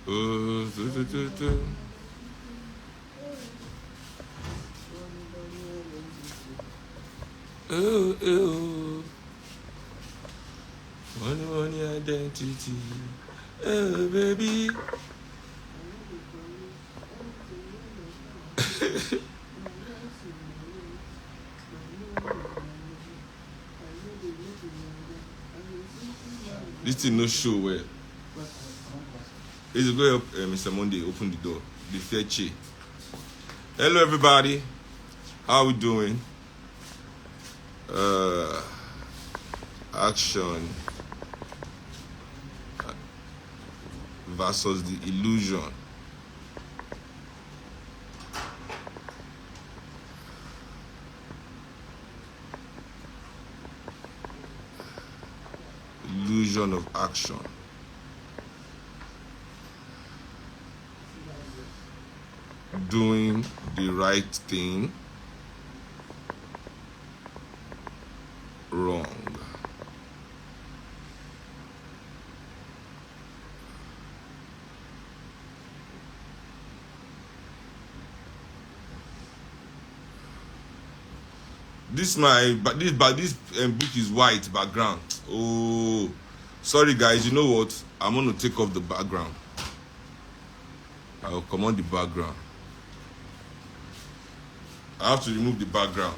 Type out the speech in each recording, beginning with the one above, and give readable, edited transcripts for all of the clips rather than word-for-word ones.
Oh, oh, oh. Money identity. Oh, baby. This thing no show where. Let's go up, Mr. Monday, open the door. The fair che. Hello, everybody. How we doing? Action versus the illusion. Illusion of action. Doing the right thing wrong. This book is white background. Oh, sorry guys. You know what? I'm gonna take off the background. I'll come on the background. I have to remove the background.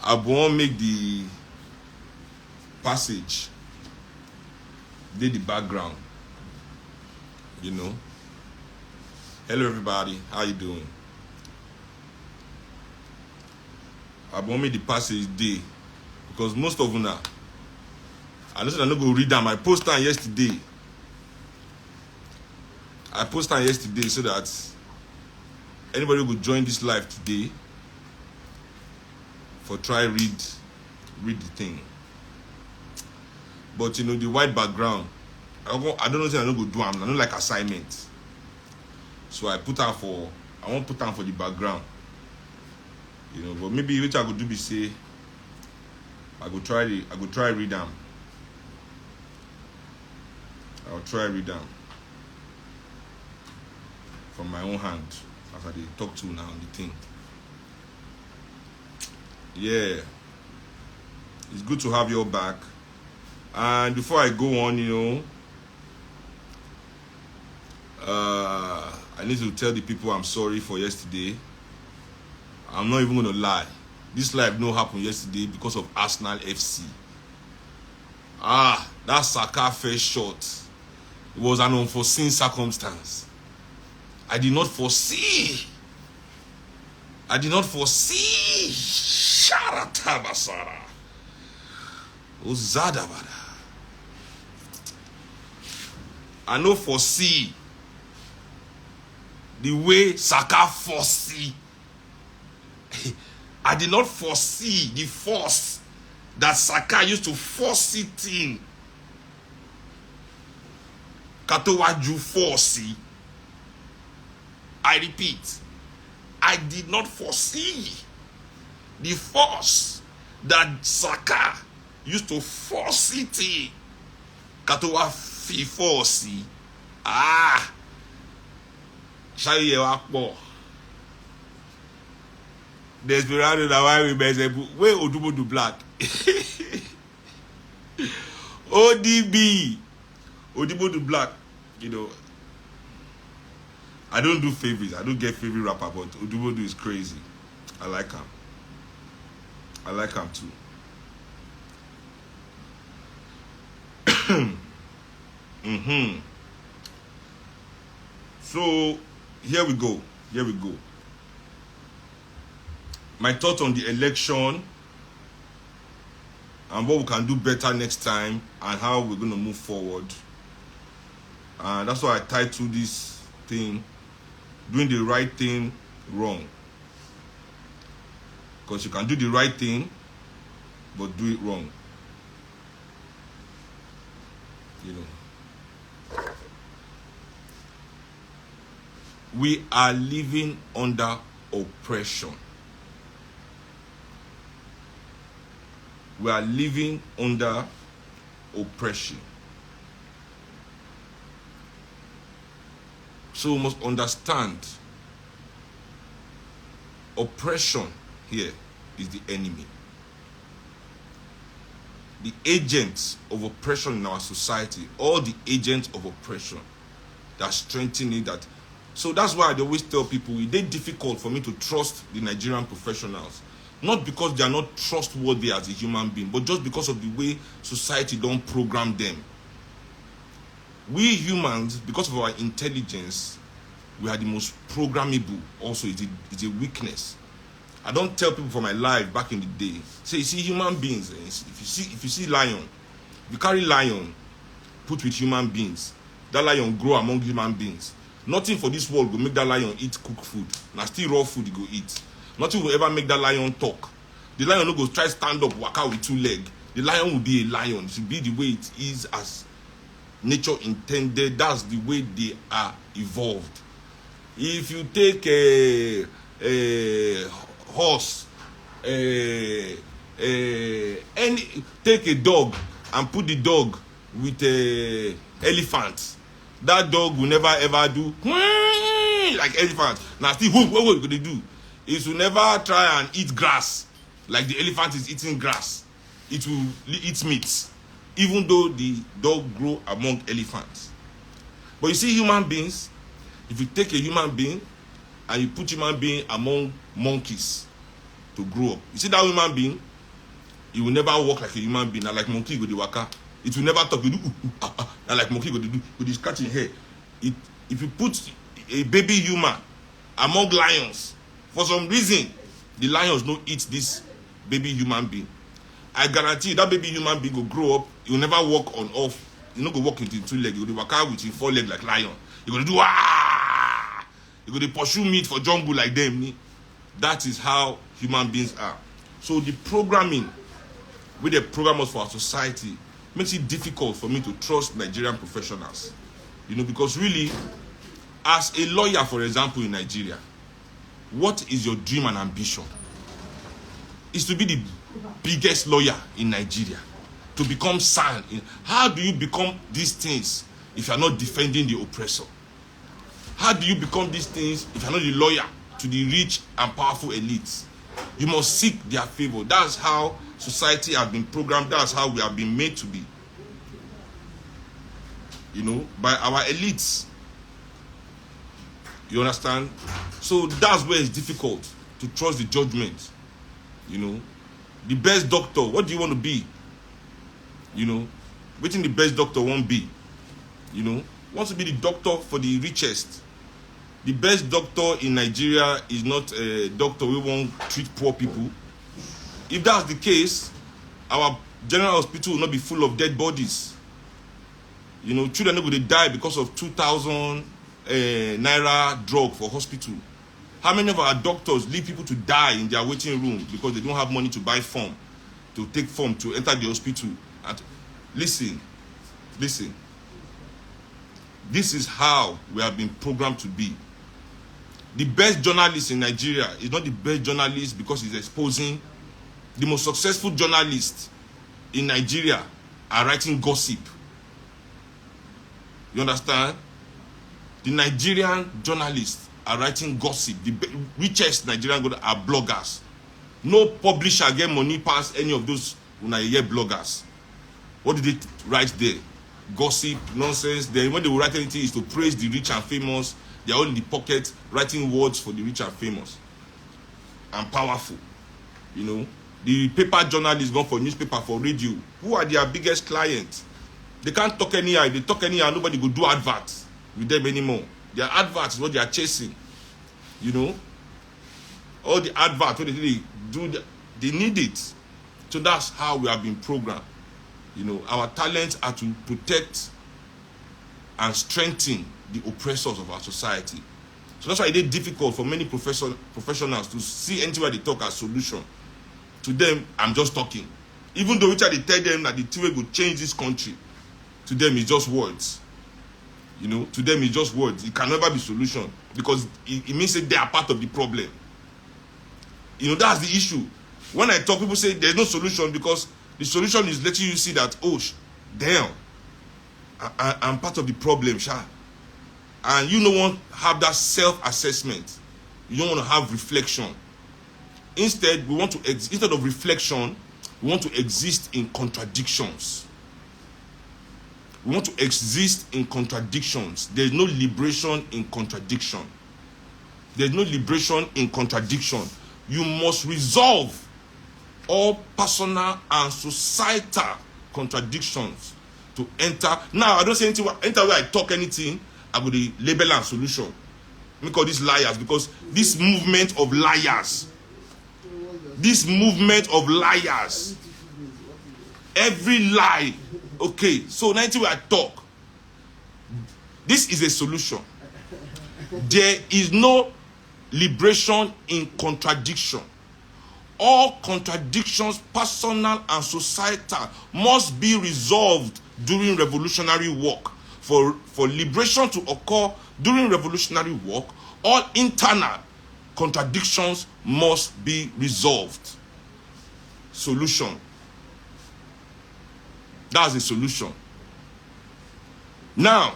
I won't make the passage. Did the background. You know. Hello everybody. How you doing? I won't make the passage day because most of them now. I know I'm not going to read them. I posted on yesterday. So that anybody who could join this live today for try read the thing. But you know the white background, I don't know what I'm not going to do. I don't like assignments. So I won't put on for the background. You know, but maybe which I could do be say I could try read them. I'll try read them from my own hand as I talk to now on the thing. Yeah. It's good to have you all back. And before I go on, you know, I need to tell the people I'm sorry for yesterday. I'm not even gonna lie. This live no happened yesterday because of Arsenal FC. That Saka first shot. It was an unforeseen circumstance. I did not foresee. Sharatabasara. Uzadabada. I no foresee the way Saka foresee. I did not foresee the force that Saka used to force it in. Asiwaju foresee. I repeat, I did not foresee the force that Saka used to force it in. Asiwaju foresee. Desperado na why we mess up. Where Odubo do black? Odubo do black. You know, I don't do favorites. I don't get favorite rapper, but Odubo do is crazy. I like him. I like him too. So here we go. My thoughts on the election and what we can do better next time and how we're going to move forward. And that's why I titled this thing, Doing the Right Thing Wrong. Because you can do the right thing, but do it wrong. You know. We are living under oppression. We are living under oppression. So we must understand oppression here is the enemy. The agents of oppression in our society, all the agents of oppression that strengthen it. That, so that's why I always tell people it's difficult for me to trust the Nigerian professionals. Not because they are not trustworthy as a human being, but just because of the way society don't program them. We humans, because of our intelligence, we are the most programmable. Also, it's a weakness. I don't tell people for my life back in the day. Say, you see human beings. If you see lion, if you carry lion, put with human beings, that lion grow among human beings. Nothing for this world will make that lion eat cooked food. Now still raw food he go eat. Nothing will ever make that lion talk. The lion no go try stand up, walk out with 2 legs. The lion will be a lion. It should be the way it is as nature intended. That's the way they are evolved. If you take a horse, take a dog and put the dog with a elephant, that dog will never ever do like elephant. Now still what they do is to never try and eat grass like the elephant is eating grass. It will eat meat, even though the dog grow among elephants. But you see human beings, if you take a human being and you put human being among monkeys to grow up, you see that human being, he will never walk like a human being. Now like monkey go the waka, it will never talk. Now like monkey go the scratching hair. If you put a baby human among lions, for some reason the lions don't eat this baby human being, I guarantee you that baby human being will grow up. He will never walk on off. He not go walk into 2 legs. He will walk out with his 4 legs like lion. He will do He will pursue meat for jungle like them. That is how human beings are. So the programming with the programmers for our society makes it difficult for me to trust Nigerian professionals. Because really, as a lawyer, for example, in Nigeria, what is your dream and ambition? Is to be the biggest lawyer in Nigeria, to become Seun. How do you become these things if you are not defending the oppressor? How do you become these things if you are not the lawyer to the rich and powerful elites? You must seek their favor. That's how society has been programmed. That's how we have been made to be. By our elites. You understand? So that's where it's difficult to trust the judgment. The best doctor, what do you want to be? What the best doctor won't be? Wants to be the doctor for the richest. The best doctor in Nigeria is not a doctor who won't treat poor people. If that's the case, our general hospital will not be full of dead bodies. Children are going to die because of 2,000 naira drug for hospital. How many of our doctors leave people to die in their waiting room because they don't have money to buy form, to take form to enter the hospital? And listen. This is how we have been programmed to be. The best journalist in Nigeria is not the best journalist because he's exposing. The most successful journalists in Nigeria are writing gossip. You understand? The Nigerian journalists are writing gossip. The richest Nigerian are bloggers. No publisher get money past any of those bloggers. What do they write there? Gossip, nonsense. Then when they will write anything is to praise the rich and famous. They are all in the pocket writing words for the rich and famous and powerful. The paper journalists gone for newspaper, for radio. Who are their biggest clients? They can't talk anyhow. If they talk anyhow, nobody go do adverts with them anymore. Their adverts is what they are chasing. All the adverts, what they do, they need it. So that's how we have been programmed. Our talents are to protect and strengthen the oppressors of our society. So that's why it is difficult for many professionals to see anything where they talk as solution. To them, I'm just talking. Even though they tell them that the thing will change this country, to them it's just words. To them it's just words. It can never be solution because it means that they are part of the problem. That's the issue. When I talk, people say there's no solution because the solution is letting you see that, damn, I'm part of the problem, Sha. and you don't want to have that self-assessment. You don't want to have reflection. Instead, we want to instead of reflection, we want to exist in contradictions. We want to exist in contradictions. There is no liberation in contradiction. There is no liberation in contradiction. You must resolve all personal and societal contradictions to enter. Now, I don't say anything. Enter where I talk anything, I go the label and solution. We call these liars, because this movement of liars, every lie. Okay, so 90 where I talk. This is a solution. There is no liberation in contradiction. All contradictions, personal and societal, must be resolved during revolutionary work. For liberation to occur during revolutionary work, all internal contradictions must be resolved. Solution. That's a solution. Now,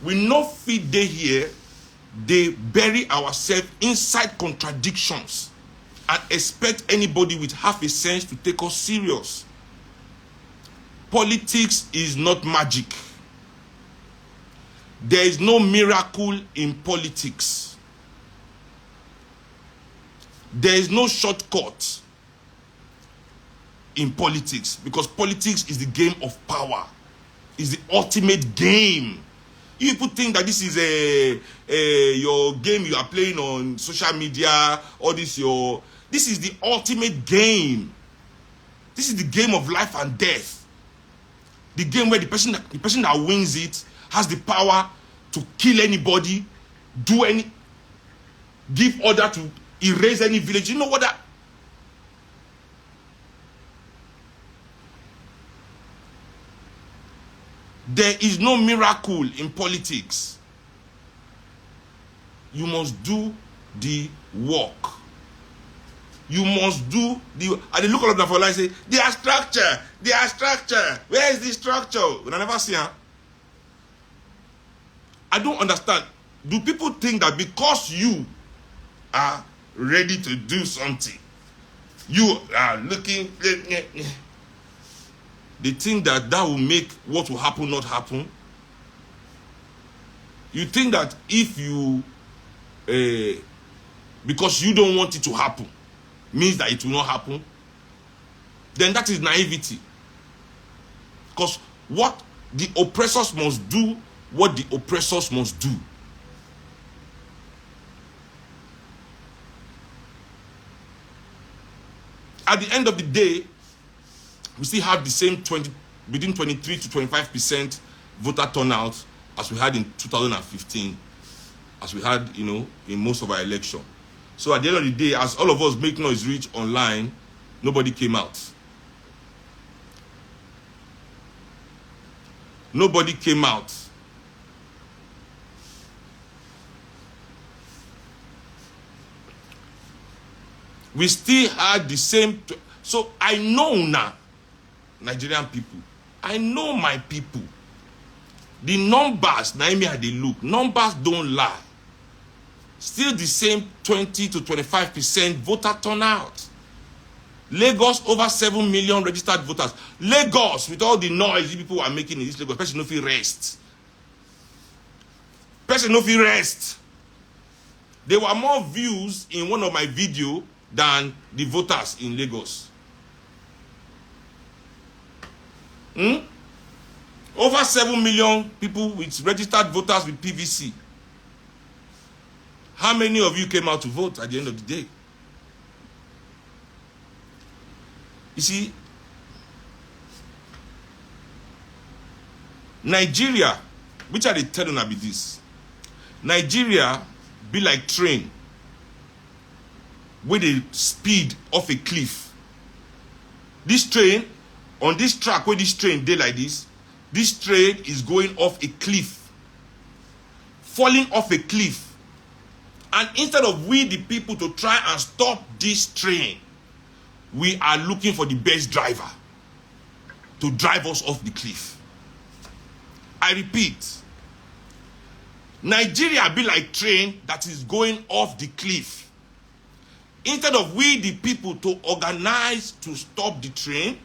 we no fit dey here, they bury ourselves inside contradictions and expect anybody with half a sense to take us serious. Politics is not magic. There is no miracle in politics. There is no shortcut in politics, because politics is the game of power. Is the ultimate game. You people think that this is your game you are playing on social media, or this is the ultimate game. This is the game of life and death. The game where the person that wins it has the power to kill anybody, give order to erase any village. You know what that? There is no miracle in politics. You must do the work. You must do the. And they look at them for life and say, they are structure. They are structure. Where is the structure? When I never see her. I don't understand. Do people think that because you are ready to do something, you are looking, they think that will make what will happen not happen? You think that if you, because you don't want it to happen, means that it will not happen? Then that is naivety. Because what the oppressors must do, what the oppressors must do. At the end of the day, we still have the same between 23 to 25% voter turnout as we had in 2015, as we had, in most of our election. So at the end of the day, as all of us make noise reach online, nobody came out. Nobody came out. We still had the same. So I know now, Nigerian people, I know my people. The numbers, Naomi had they look, numbers don't lie. Still the same 20 to 25% voter turnout. Lagos, over 7 million registered voters. Lagos, with all the noise people are making in this Lagos, person no fit rest. Person no fit rest. There were more views in one of my videos than the voters in Lagos. Over 7 million people with registered voters with PVC. How many of you came out to vote at the end of the day? You see, Nigeria, which are they telling about this? Nigeria be like train where they speed off a cliff. This train, on this track where this train dey like this train is going off a cliff. Falling off a cliff. And instead of we the people to try and stop this train, we are looking for the best driver to drive us off the cliff. I repeat, Nigeria be like train that is going off the cliff. Instead of we the people to organize to stop the train,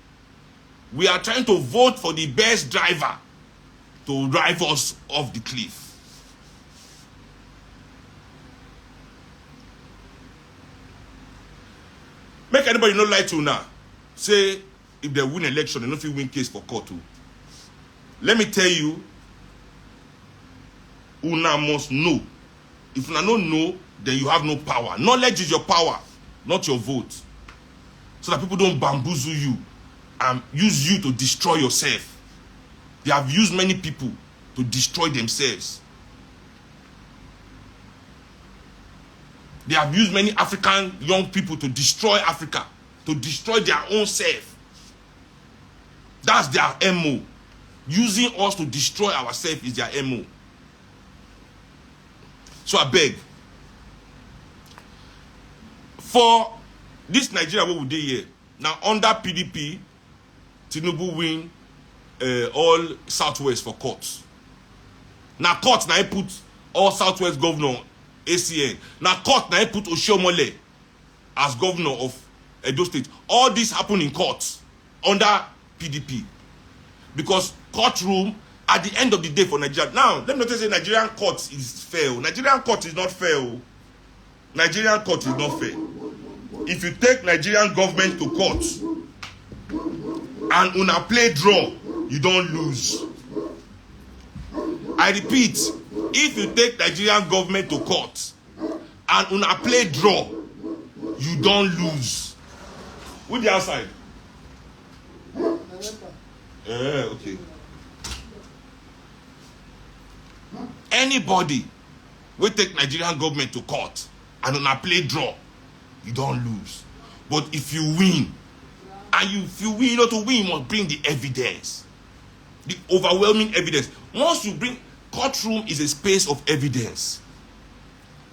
we are trying to vote for the best driver to drive us off the cliff. Make anybody not lie to you now. Say if they win election, they don't feel win case for court too. Let me tell you, una must know. If una don't know, then you have no power. Knowledge is your power, not your vote. So that people don't bamboozle you and use you to destroy yourself. They have used many people to destroy themselves. They have used many African young people to destroy Africa, to destroy their own self. That's their MO. Using us to destroy ourselves is their MO. So I beg, for this Nigeria, what would they here? Now under PDP, Tinubu win all Southwest for courts. Now court now put all Southwest governor ACN. Now court now put Oshiomhole as governor of Edo State. All this happened in courts under PDP. Because courtroom at the end of the day for Nigeria. Now, let me not say Nigerian court is fair. Nigerian court is not fair. Nigerian court is not fair. If you take Nigerian government to court and una play draw, you don't lose. I repeat, if you take Nigerian government to court and una play draw, you don't lose. Who's the outside? Okay. Anybody will take Nigerian government to court and on a play draw, you don't lose. But if you win, and if you win, to win, you must bring the evidence. The overwhelming evidence. Once you bring, courtroom is a space of evidence.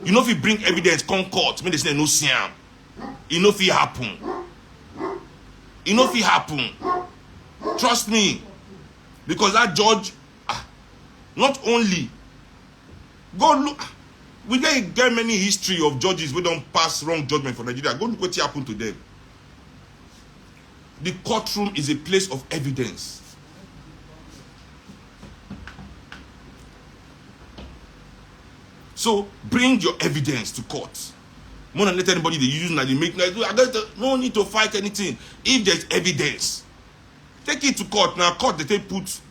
You know if you bring evidence, come court, when they say no siam. You know if it happen. You know if it happen. Trust me. Because that judge, not only, go look, we get many history of judges who don't pass wrong judgment for Nigeria. Go look what happened to them. The courtroom is a place of evidence. So bring your evidence to court. More than let anybody they use now, they make no need to fight anything. If there's evidence, take it to court. Now court they put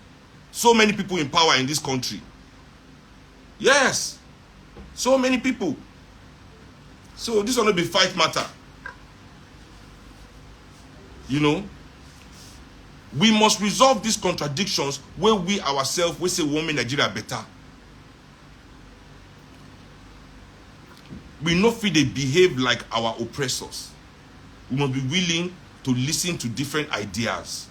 so many people in power in this country. Yes, so many people. So this will not be fight matter. You know, we must resolve these contradictions where we ourselves we say women Nigeria better. We not feel they behave like our oppressors. We must be willing to listen to different ideas.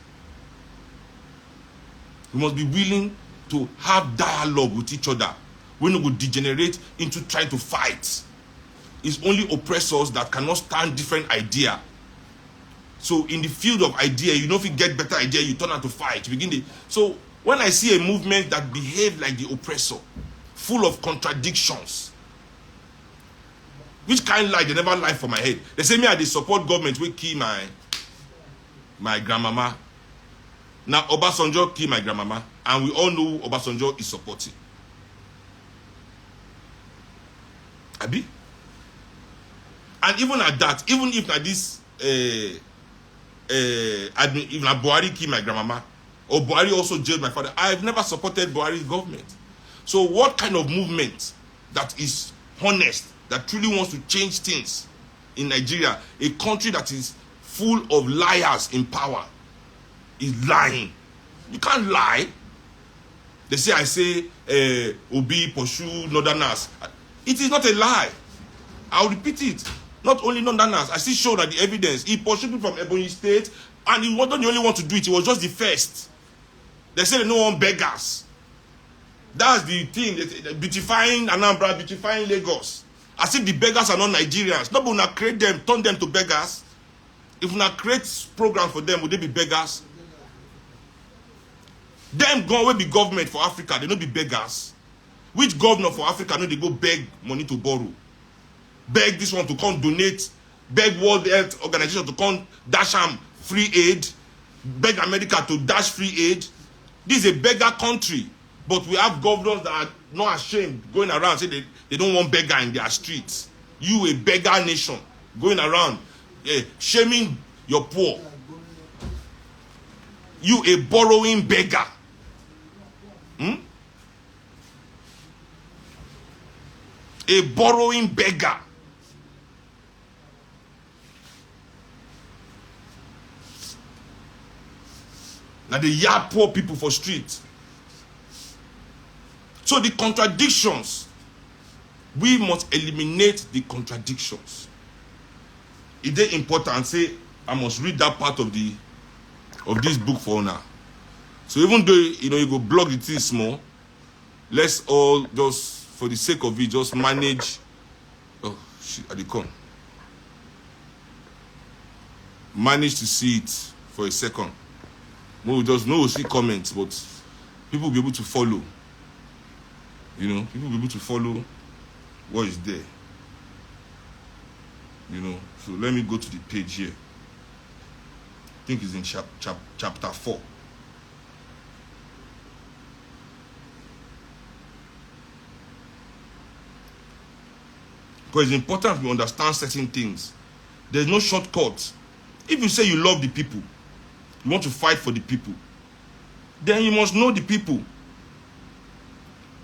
We must be willing to have dialogue with each other. We not go degenerate into trying to fight. It's only oppressors that cannot stand different idea. So in the field of idea, you know if you get better idea, you turn out to fight. So when I see a movement that behave like the oppressor, full of contradictions, which kind lie they never lie for my head. They say me I dey support government will kill my grandmama. Now Obasanjo kill my grandmama, and we all know Obasanjo is supporting. Abi? And even at that, even if na this if na Buhari kill my grandmama, or Buhari also jailed my father, I have never supported Buhari's government. So what kind of movement that is honest, that truly wants to change things in Nigeria, a country that is full of liars in power, is lying? You can't lie. They say I say Obi pursue Northerners. It is not a lie. I'll repeat it. Not only Northerners, I still show that the evidence. He pursued people from Ebonyi State, and he wasn't the only one to do it. He was just the first. They say no one beggars. That's the thing. Beautifying Anambra, beautifying Lagos. As if the beggars are not Nigerians. Nobody will create them, turn them to beggars. If we create program for them, would they be beggars? Them go will be government for Africa, they don't be beggars. Which governor for Africa know they go beg money to borrow? Beg this one to come donate, beg World Health Organization to come dash am free aid, beg America to dash free aid. This is a beggar country, but we have governors that are not ashamed going around saying they don't want beggar in their streets. You a beggar nation going around shaming your poor. You a borrowing beggar. A borrowing beggar. Now they yard poor people for streets. So the contradictions, we must eliminate the contradictions. It is important. Say I must read that part of this book for now. So even though you go block the thing small, let's all just for the sake of it just manage. Oh shit, I did come. Manage to see it for a second. We just know see comments, but people will be able to follow. People will be able to follow what is there. So let me go to the page here. I think it's in chapter 4. Because it's important we understand certain things. There's no shortcut. If you say you love the people, you want to fight for the people, then you must know the people.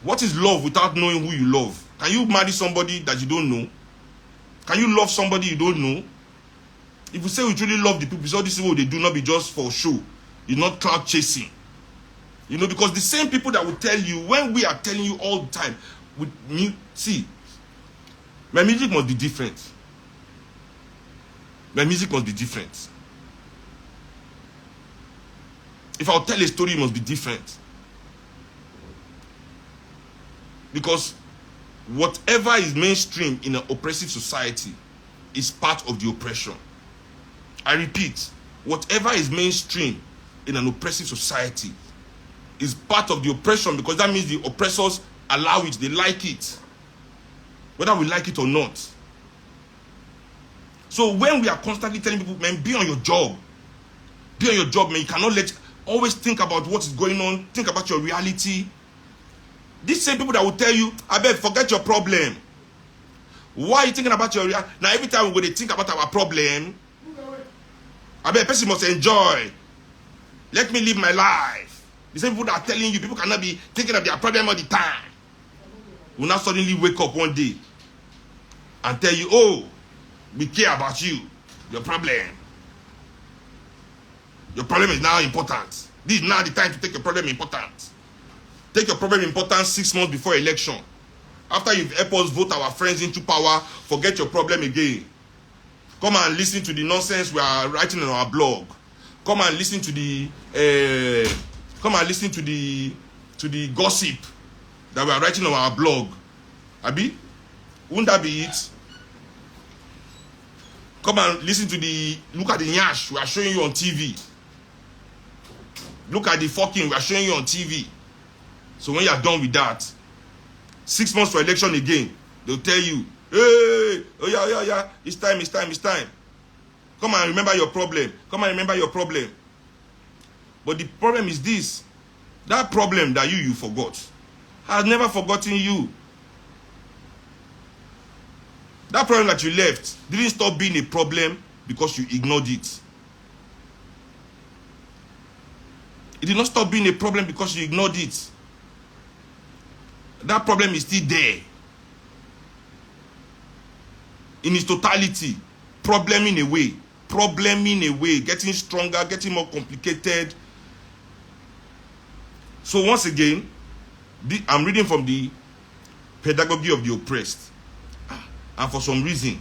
What is love without knowing who you love? Can you marry somebody that you don't know? Can you love somebody you don't know? If you say you truly love the people, so this is what they do, not be just for show. It's not cloud chasing. Because the same people that will tell you, when we are telling you all the time, see, my music must be different. My music must be different. If I'll tell a story, it must be different. Because whatever is mainstream in an oppressive society is part of the oppression. I repeat, whatever is mainstream in an oppressive society is part of the oppression, because that means the oppressors allow it, they like it, whether we like it or not. So when we are constantly telling people, man, be on your job, man, you cannot always think about what is going on, think about your reality. These same people that will tell you, I bet forget your problem. Why are you thinking about your reality? Now every time we go to think about our problem, I bet a person must enjoy. Let me live my life. The same people that are telling you people cannot be thinking of their problem all the time will now suddenly wake up one day and tell you, oh, we care about you. Your problem is now important. This is now the time to take your problem important. Take your problem important 6 months before election. After you've helped us vote our friends into power, forget your problem again. Come and listen to the nonsense we are writing on our blog. Come and listen to the gossip that we are writing on our blog. Abi, wouldn't that be it? Come and listen to look at the nyash we are showing you on TV. Look at the fucking we are showing you on TV. So when you are done with that, 6 months for election again, they'll tell you, hey, oh yeah, it's time. Come and remember your problem. But the problem is this, that problem that you forgot has never forgotten you. That problem that you left didn't stop being a problem because you ignored it. It did not stop being a problem because you ignored it. That problem is still there. In its totality, probleming away, getting stronger, getting more complicated. So once again, I'm reading from the Pedagogy of the Oppressed. And for some reason,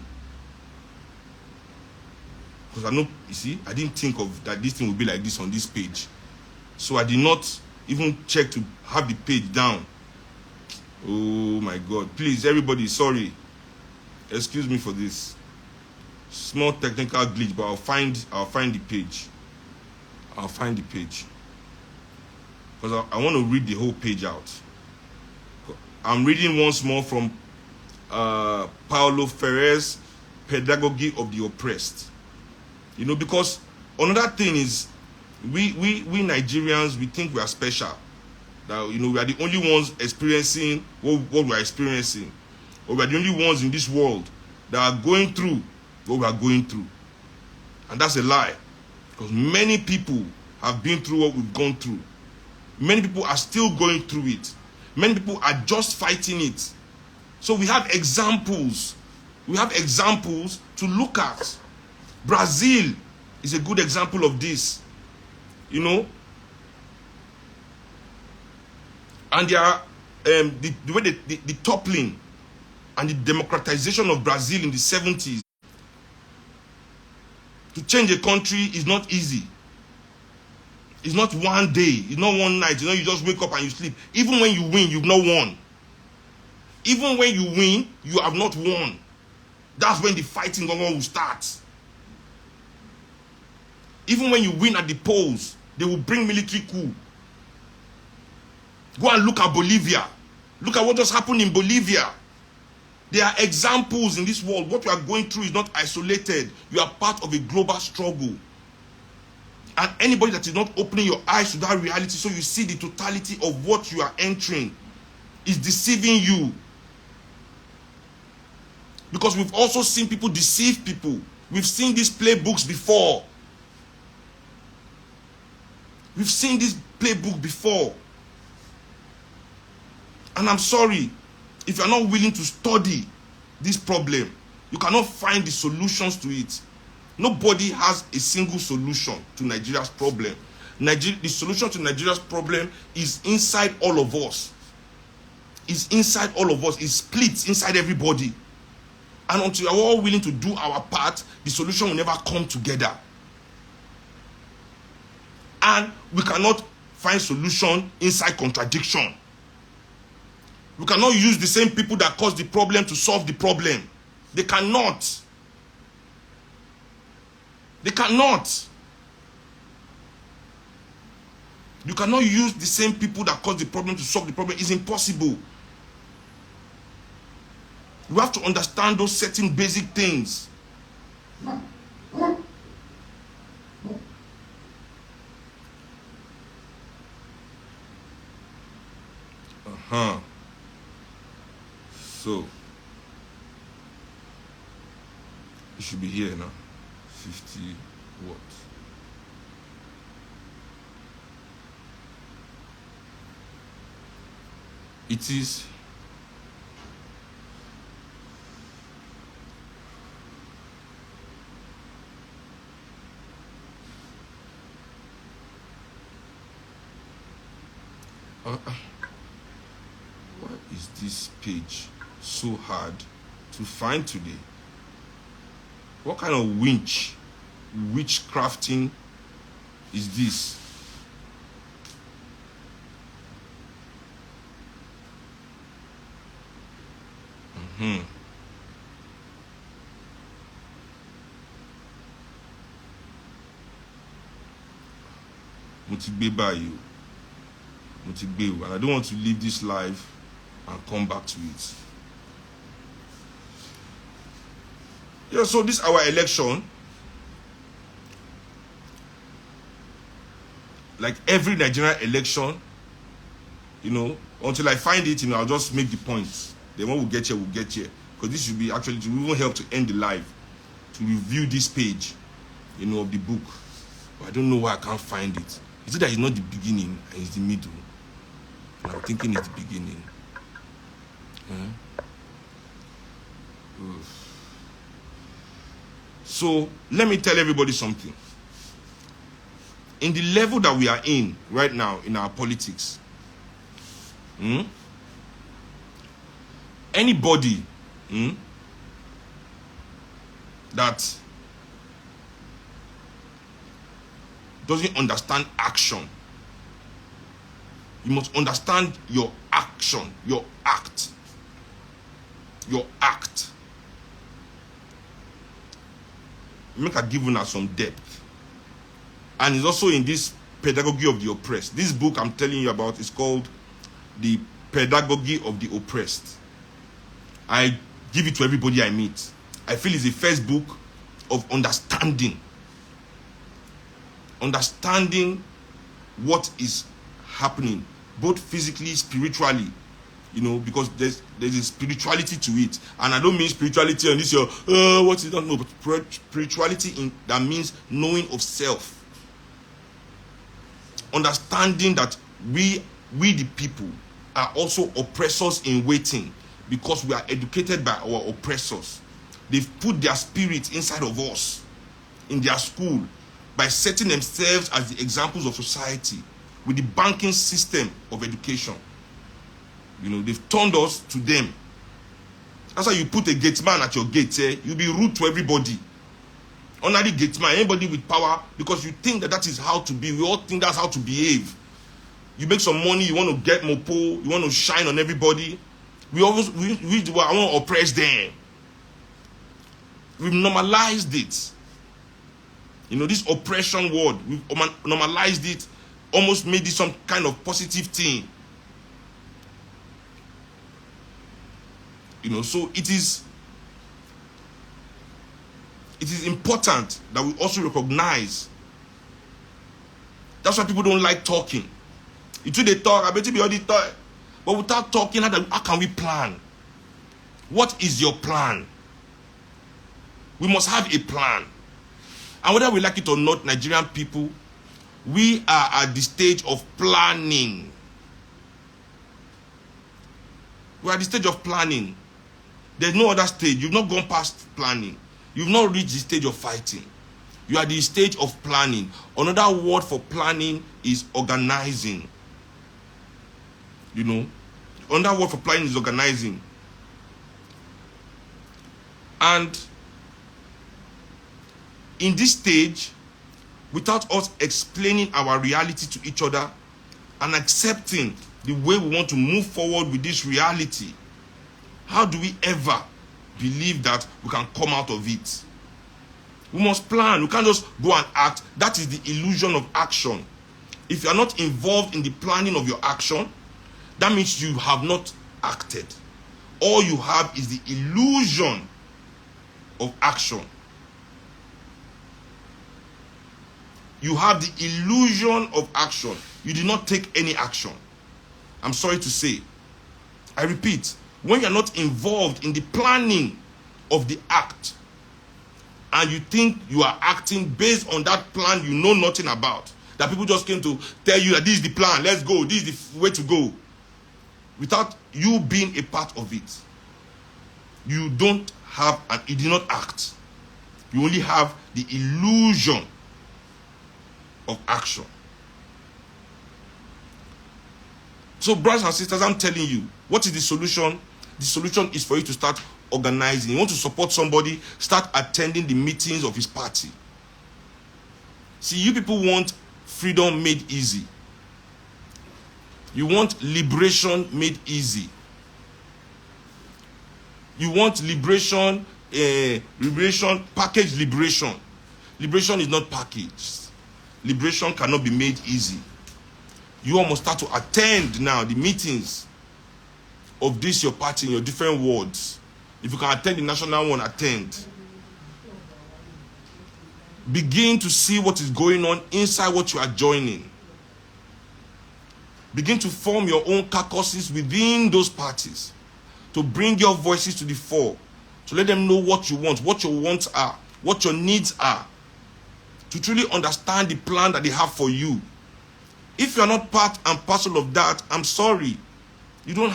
because I didn't think of that this thing would be like this on this page. So I did not even check to have the page down. Oh my God. Please, everybody, sorry. Excuse me for this. Small technical glitch, but I'll find the page. Because I want to read the whole page out. I'm reading once more from Paulo Ferrer's Pedagogy of the Oppressed. You know, because another thing is, we Nigerians, we think we are special. That, you know, we are the only ones experiencing what we are experiencing. Or we are the only ones in this world that are going through what we are going through. And that's a lie. Because many people have been through what we've gone through. Many people are still going through it. Many people are just fighting it. So we have examples. We have examples to look at. Brazil is a good example of this. You know? And there are, the way the toppling and the democratization of Brazil in the 70s. To change a country is not easy. It's not one day. It's not one night. You know, you just wake up and you sleep. Even when you win, you've not won. Even when you win, you have not won. That's when the fighting will start. Even when you win at the polls, they will bring military coup. Go and look at Bolivia. Look at what just happened in Bolivia. There are examples in this world. What we are going through is not isolated. You are part of a global struggle. And anybody that is not opening your eyes to that reality so you see the totality of what you are entering is deceiving you. Because we've also seen people deceive people. We've seen these playbooks before. We've seen this playbook before. And I'm sorry, if you're not willing to study this problem, you cannot find the solutions to it. Nobody has a single solution to Nigeria's problem. The solution to Nigeria's problem is inside all of us. It's inside all of us. It's split inside everybody. And until we're all willing to do our part, the solution will never come together. And we cannot find solution inside contradiction. We cannot use the same people that caused the problem to solve the problem. They cannot. They cannot. You cannot use the same people that caused the problem to solve the problem. It's impossible. You have to understand those certain basic things. So, it should be here now. 50 what? It is why is this page so hard to find today? What kind of witchcrafting is this? And I don't want to leave this live and come back to it. Yeah, so this our election. Like every Nigerian election, you know, until I find it, you know, I'll just make the points. Then when we get here, we'll get here. Because this should be actually to even help to end the live, to review this page, you know, of the book. But I don't know why I can't find it. Is it that it's not the beginning and it's the middle? And I'm thinking it's the beginning. So let me tell everybody something. In the level that we are in right now in our politics, anybody that doesn't understand action, you must understand your action, your act. Your act. Make a given us some depth. And it's also in this Pedagogy of the Oppressed. This book I'm telling you about is called the pedagogy of the oppressed. I give it to everybody I meet. I feel it's a first book of understanding. Understanding what is happening, both physically, spiritually, because there's a spirituality to it. And I don't mean spirituality and this what is that? No, but spirituality that means knowing of self. Understanding that we the people are also oppressors in waiting, because we are educated by our oppressors. They've put their spirit inside of us in their school by setting themselves as the examples of society with the banking system of education. They've turned us to them. That's why you put a gate man at your gate, you'll be rude to everybody. Honorary gate man, anybody with power, because you think that is how to be. We all think that's how to behave. You make some money, you want to get mopo, you want to shine on everybody. I want to oppress them. We've normalized it. This oppression word, we've normalized it, almost made it some kind of positive thing. So it is important that we also recognize. That's why people don't like talking. Until they talk, I bet you be all the talk. But without talking, how can we plan? What is your plan? We must have a plan. And whether we like it or not, Nigerian people, we are at the stage of planning. We are at the stage of planning. There's no other stage. You've not gone past planning. You've not reached the stage of fighting. You are at the stage of planning. Another word for planning is organizing. Another word for planning is organizing. And in this stage, without us explaining our reality to each other and accepting the way we want to move forward with this reality, how do we ever believe that we can come out of it? We must plan. We can't just go and act. That is the illusion of action. If you are not involved in the planning of your action, that means you have not acted. All you have is the illusion of action. You have the illusion of action. You did not take any action. I'm sorry to say. I repeat, when you're not involved in the planning of the act, and you think you are acting based on that plan you know nothing about, that people just came to tell you that this is the plan, let's go, this is the way to go, without you being a part of it, you don't have, and you did not act. You only have the illusion of action. So, brothers and sisters, I'm telling you, what is the solution? The solution is for you to start organizing. You want to support somebody, start attending the meetings of his party. See, you people want freedom made easy. You want liberation made easy. You want liberation, packaged liberation. Liberation is not packaged. Liberation cannot be made easy. You all must start to attend now the meetings of this your party in your different wards. If you can attend the national one, attend. Begin to see what is going on inside what you are joining. Begin to form your own caucuses within those parties, to bring your voices to the fore, to let them know what you want, what your wants are, what your needs are, to truly understand the plan that they have for you. If you are not part and parcel of that, I'm sorry. You didn't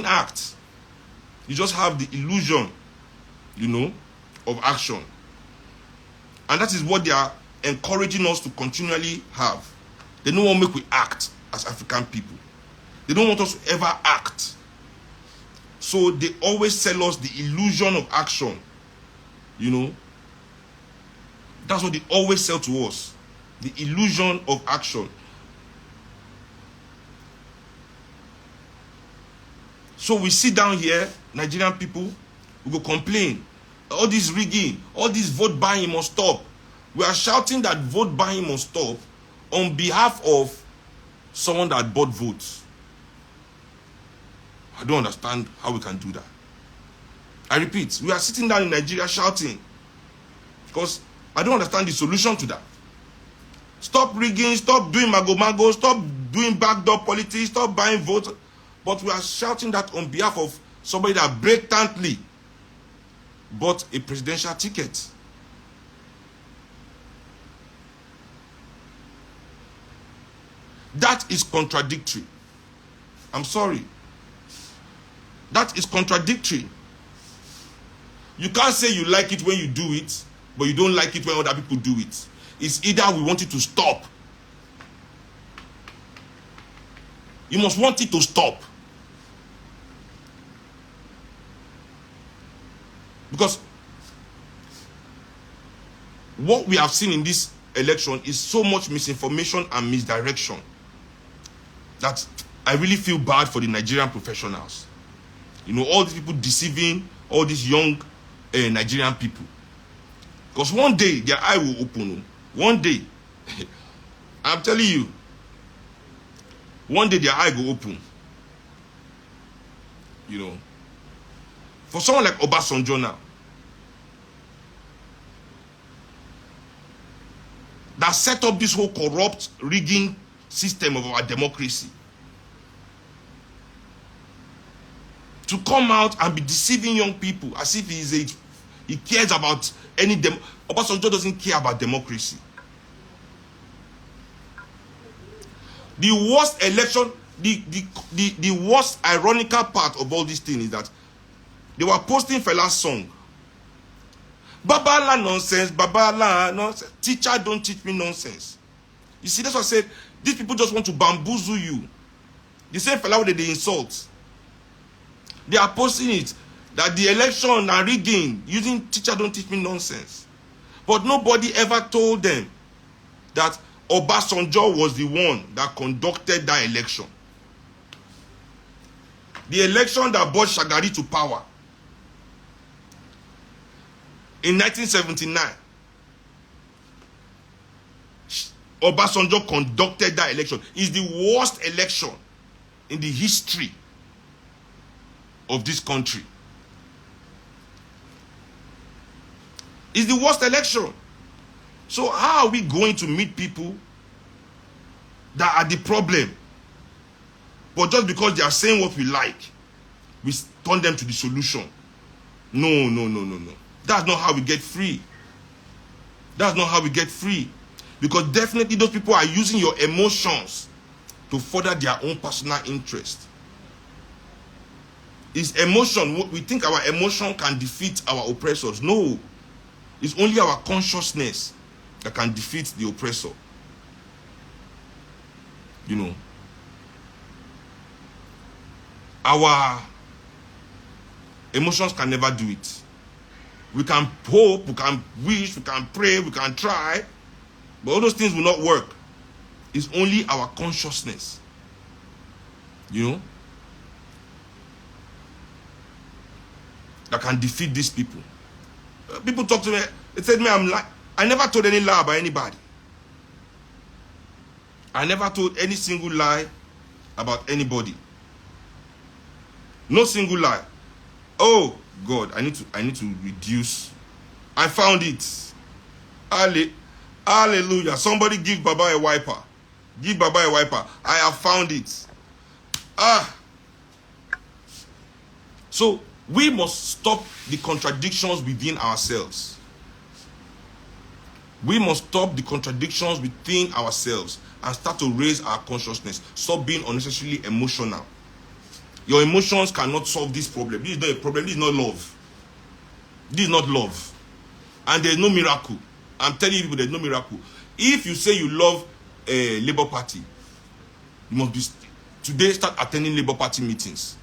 act. You just have the illusion, of action. And that is what they are encouraging us to continually have. They don't want to make we act as African people. They don't want us to ever act. So they always sell us the illusion of action. That's what they always sell to us. The illusion of action. So we sit down here, Nigerian people, we go complain. All this rigging, all this vote buying must stop. We are shouting that vote buying must stop on behalf of someone that bought votes. I don't understand how we can do that. I repeat, we are sitting down in Nigeria shouting because I don't understand the solution to that. Stop rigging, stop doing mago-mago, stop doing backdoor politics, stop buying votes. But we are shouting that on behalf of somebody that blatantly bought a presidential ticket. That is contradictory. I'm sorry. That is contradictory. You can't say you like it when you do it, but you don't like it when other people do it. It's either we want it to stop. You must want it to stop. Because what we have seen in this election is so much misinformation and misdirection that I really feel bad for the Nigerian professionals. You know, all these people deceiving all these young Nigerian people. Because one day their eye will open. One day, I'm telling you, one day their eye will open. You know, for someone like Obasanjo now, that set up this whole corrupt rigging system of our democracy, to come out and be deceiving young people as if he cares about any Obasanjo doesn't care about democracy. The worst election, the worst ironical part of all this thing is that they were posting Fela's song. Babala nonsense, Babala nonsense. Teacher, don't teach me nonsense. You see, that's what I said. These people just want to bamboozle you. The same Fela that they insult. They are posting it that the election are rigging using teacher, don't teach me nonsense. But nobody ever told them that Obasanjo was the one that conducted that election. The election that brought Shagari to power in 1979. Obasanjo conducted that election. It's the worst election in the history of this country. It's the worst election. So how are we going to meet people that are the problem? But just because they are saying what we like, we turn them to the solution. No. That's not how we get free. That's not how we get free. Because definitely those people are using your emotions to further their own personal interest. It's emotion. We think our emotion can defeat our oppressors. No. It's only our consciousness that can defeat the oppressor. You know. Our emotions can never do it. We can hope, we can wish, we can pray, we can try, but all those things will not work. It's only our consciousness. You know? That can defeat these people. People talk to me, they said me, I never told any lie about anybody. I never told any single lie about anybody. No single lie. Oh God, I need to reduce. I found it. Hallelujah. Somebody give Baba a wiper. Give Baba a wiper. I have found it. So we must stop the contradictions within ourselves. We must stop the contradictions within ourselves and start to raise our consciousness. Stop being unnecessarily emotional. Your emotions cannot solve this problem. This is not a problem. This is not love. This is not love. And there is no miracle. I'm telling you people, there is no miracle. If you say you love a Labour Party, you must be today start attending Labour Party meetings.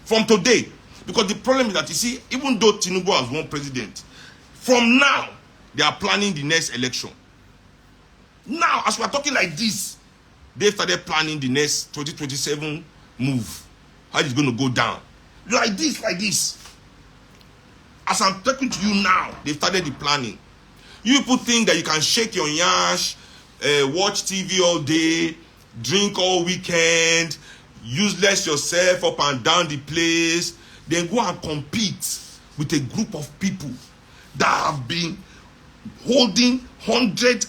From today. Because the problem is that, you see, even though Tinubu has won president, from now, they are planning the next election. Now, as we are talking like this, they started planning the next 2027 move. How it's going to go down. Like this. As I'm talking to you now, they started the planning. You people think that you can shake your yash, watch TV all day, drink all weekend, useless yourself up and down the place, then go and compete with a group of people that have been holding hundreds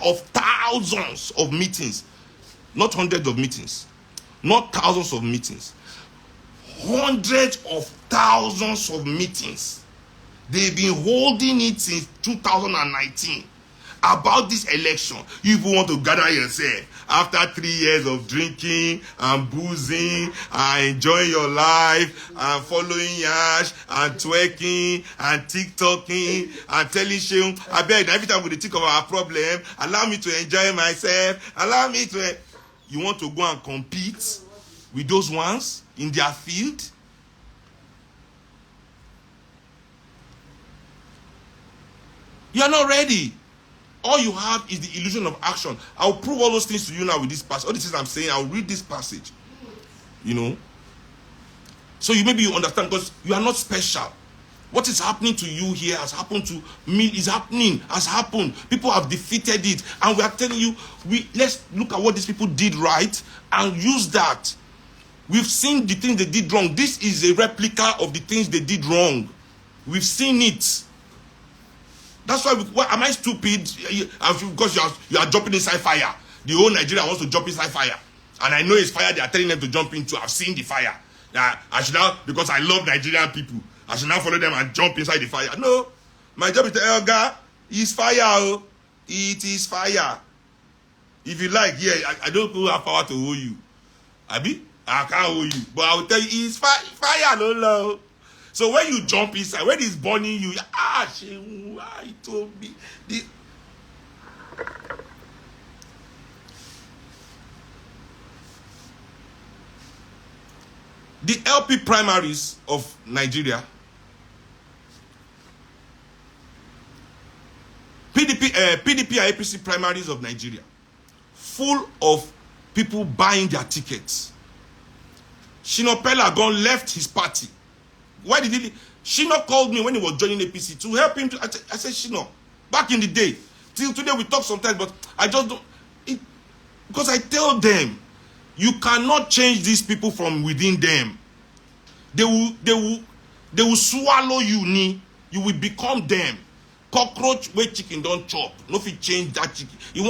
of thousands of meetings. Not hundreds of meetings, not thousands of meetings, hundreds of thousands of meetings. They've been holding it since 2019 about this election. You even want to gather yourself after 3 years of drinking and boozing and enjoying your life and following Yash and twerking and TikToking and telling Seun, I beg, every time we think of our problem, allow me to enjoy myself, allow me to... You want to go and compete with those ones in their field? You are not ready. All you have is the illusion of action. I'll prove all those things to you now with this passage. All the things I'm saying, I'll read this passage. You know? So maybe you understand, because you are not special. What is happening to you here has happened to me, is happening, has happened. People have defeated it. And we are telling you, let's look at what these people did right and use that. We've seen the things they did wrong. This is a replica of the things they did wrong. We've seen it. That's why, am I stupid? Because you are jumping inside fire. The whole Nigeria wants to jump inside fire. And I know it's fire they are telling them to jump into. I've seen the fire. I should now, because I love Nigerian people, I should now follow them and jump inside the fire. No. My job is to tell God, it's fire. Oh. It is fire. If you like, yeah, I don't have power to hold you. Abi? I can't hold you. But I will tell you, it's fire, no. So when you jump inside, when it's burning you, he told me this. The LP primaries of Nigeria, PDP and APC primaries of Nigeria, full of people buying their tickets. Shino Pelagon left his party. Why did he? Shino called me when he was joining APC to help him. I said, Shino, back in the day, till today we talk sometimes, but I just don't. Because I tell them, you cannot change these people from within them. They will swallow you. You will become them. Cockroach where chicken don't chop. No fit change that chicken. You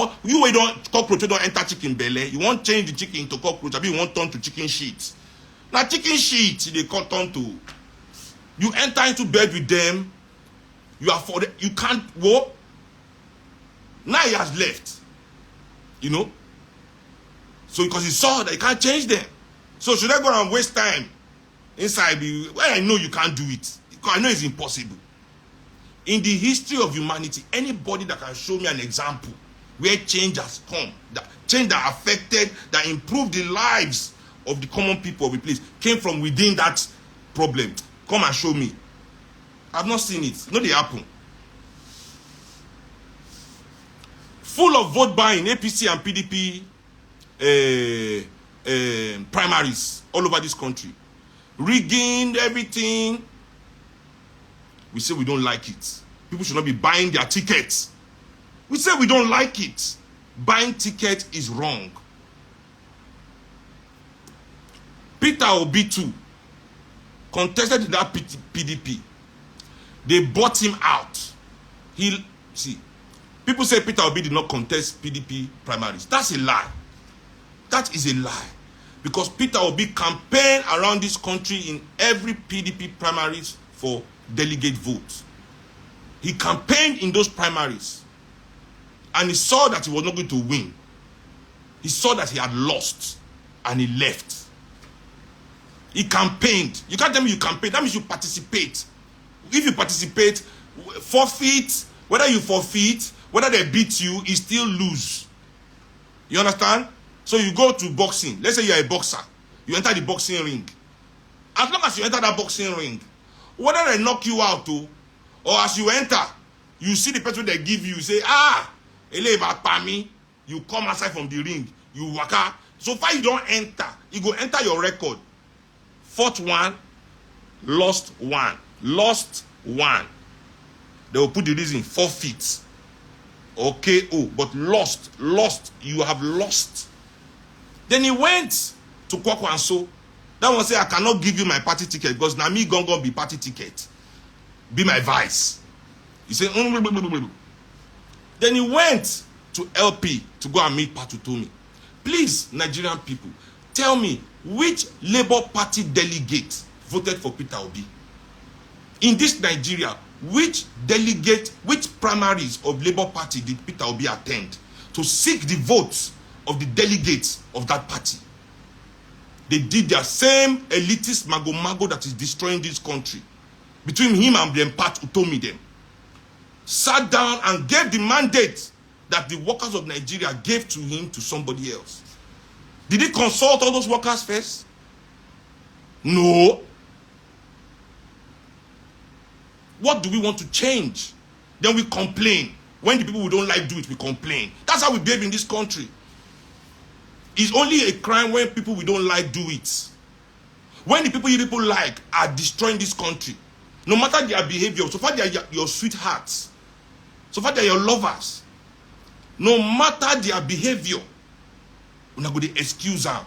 don't cockroach don't enter chicken belly. You won't change the chicken to cockroach. I mean, you won't turn to chicken shit. Now chicken shit they can't turn to. You enter into bed with them. You are for them. You can't go. Now he has left. You know. So because he saw that he can't change them. So should I go and waste time inside where I know you can't do it? Because I know it's impossible. In the history of humanity, anybody that can show me an example where change has come, that change that affected, that improved the lives of the common people of the place, came from within that problem. Come and show me. I've not seen it. No, they happen. Full of vote buying, APC and PDP primaries all over this country. Rigging everything. We say we don't like it. People should not be buying their tickets. We say we don't like it. Buying tickets is wrong. Peter Obi too contested in that PDP. They bought him out. People say Peter Obi did not contest PDP primaries. That's a lie. That is a lie. Because Peter Obi campaigned around this country in every PDP primaries for delegate votes. He campaigned in those primaries. And he saw that he was not going to win. He saw that he had lost. And he left. He campaigned. You can't tell me you campaign. That means you participate. If you participate, forfeit, whether you forfeit, whether they beat you, you still lose. You understand? So you go to boxing. Let's say you're a boxer. You enter the boxing ring. As long as you enter that boxing ring, whether they knock you out or as you enter, you see the person they give you, say, you come outside from the ring, you waka. So far you don't enter, you go enter your record. Fought one, lost one. Lost one. They will put the reason forfeit. Okay, but lost, you have lost. Then he went to Kwakwanso. That one say, I cannot give you my party ticket because now me gongo be party ticket. Be my vice. He said, Then he went to LP to go and meet Patutomi. Please, Nigerian people, tell me which Labour Party delegate voted for Peter Obi? In this Nigeria, which primaries of Labour Party did Peter Obi attend to seek the votes of the delegates of that party? They did their same elitist mago that is destroying this country. Between him and them, Pat Utomi them sat down and gave the mandate that the workers of Nigeria gave to him to somebody else. Did he consult all those workers first? No. What do we want to change? Then we complain. When the people we don't like do it, we complain. That's how we behave in this country. It's only a crime when people we don't like do it. When the people you people like are destroying this country, no matter their behavior, so far they are your sweethearts, so far they are your lovers, no matter their behavior, we're not going to excuse them.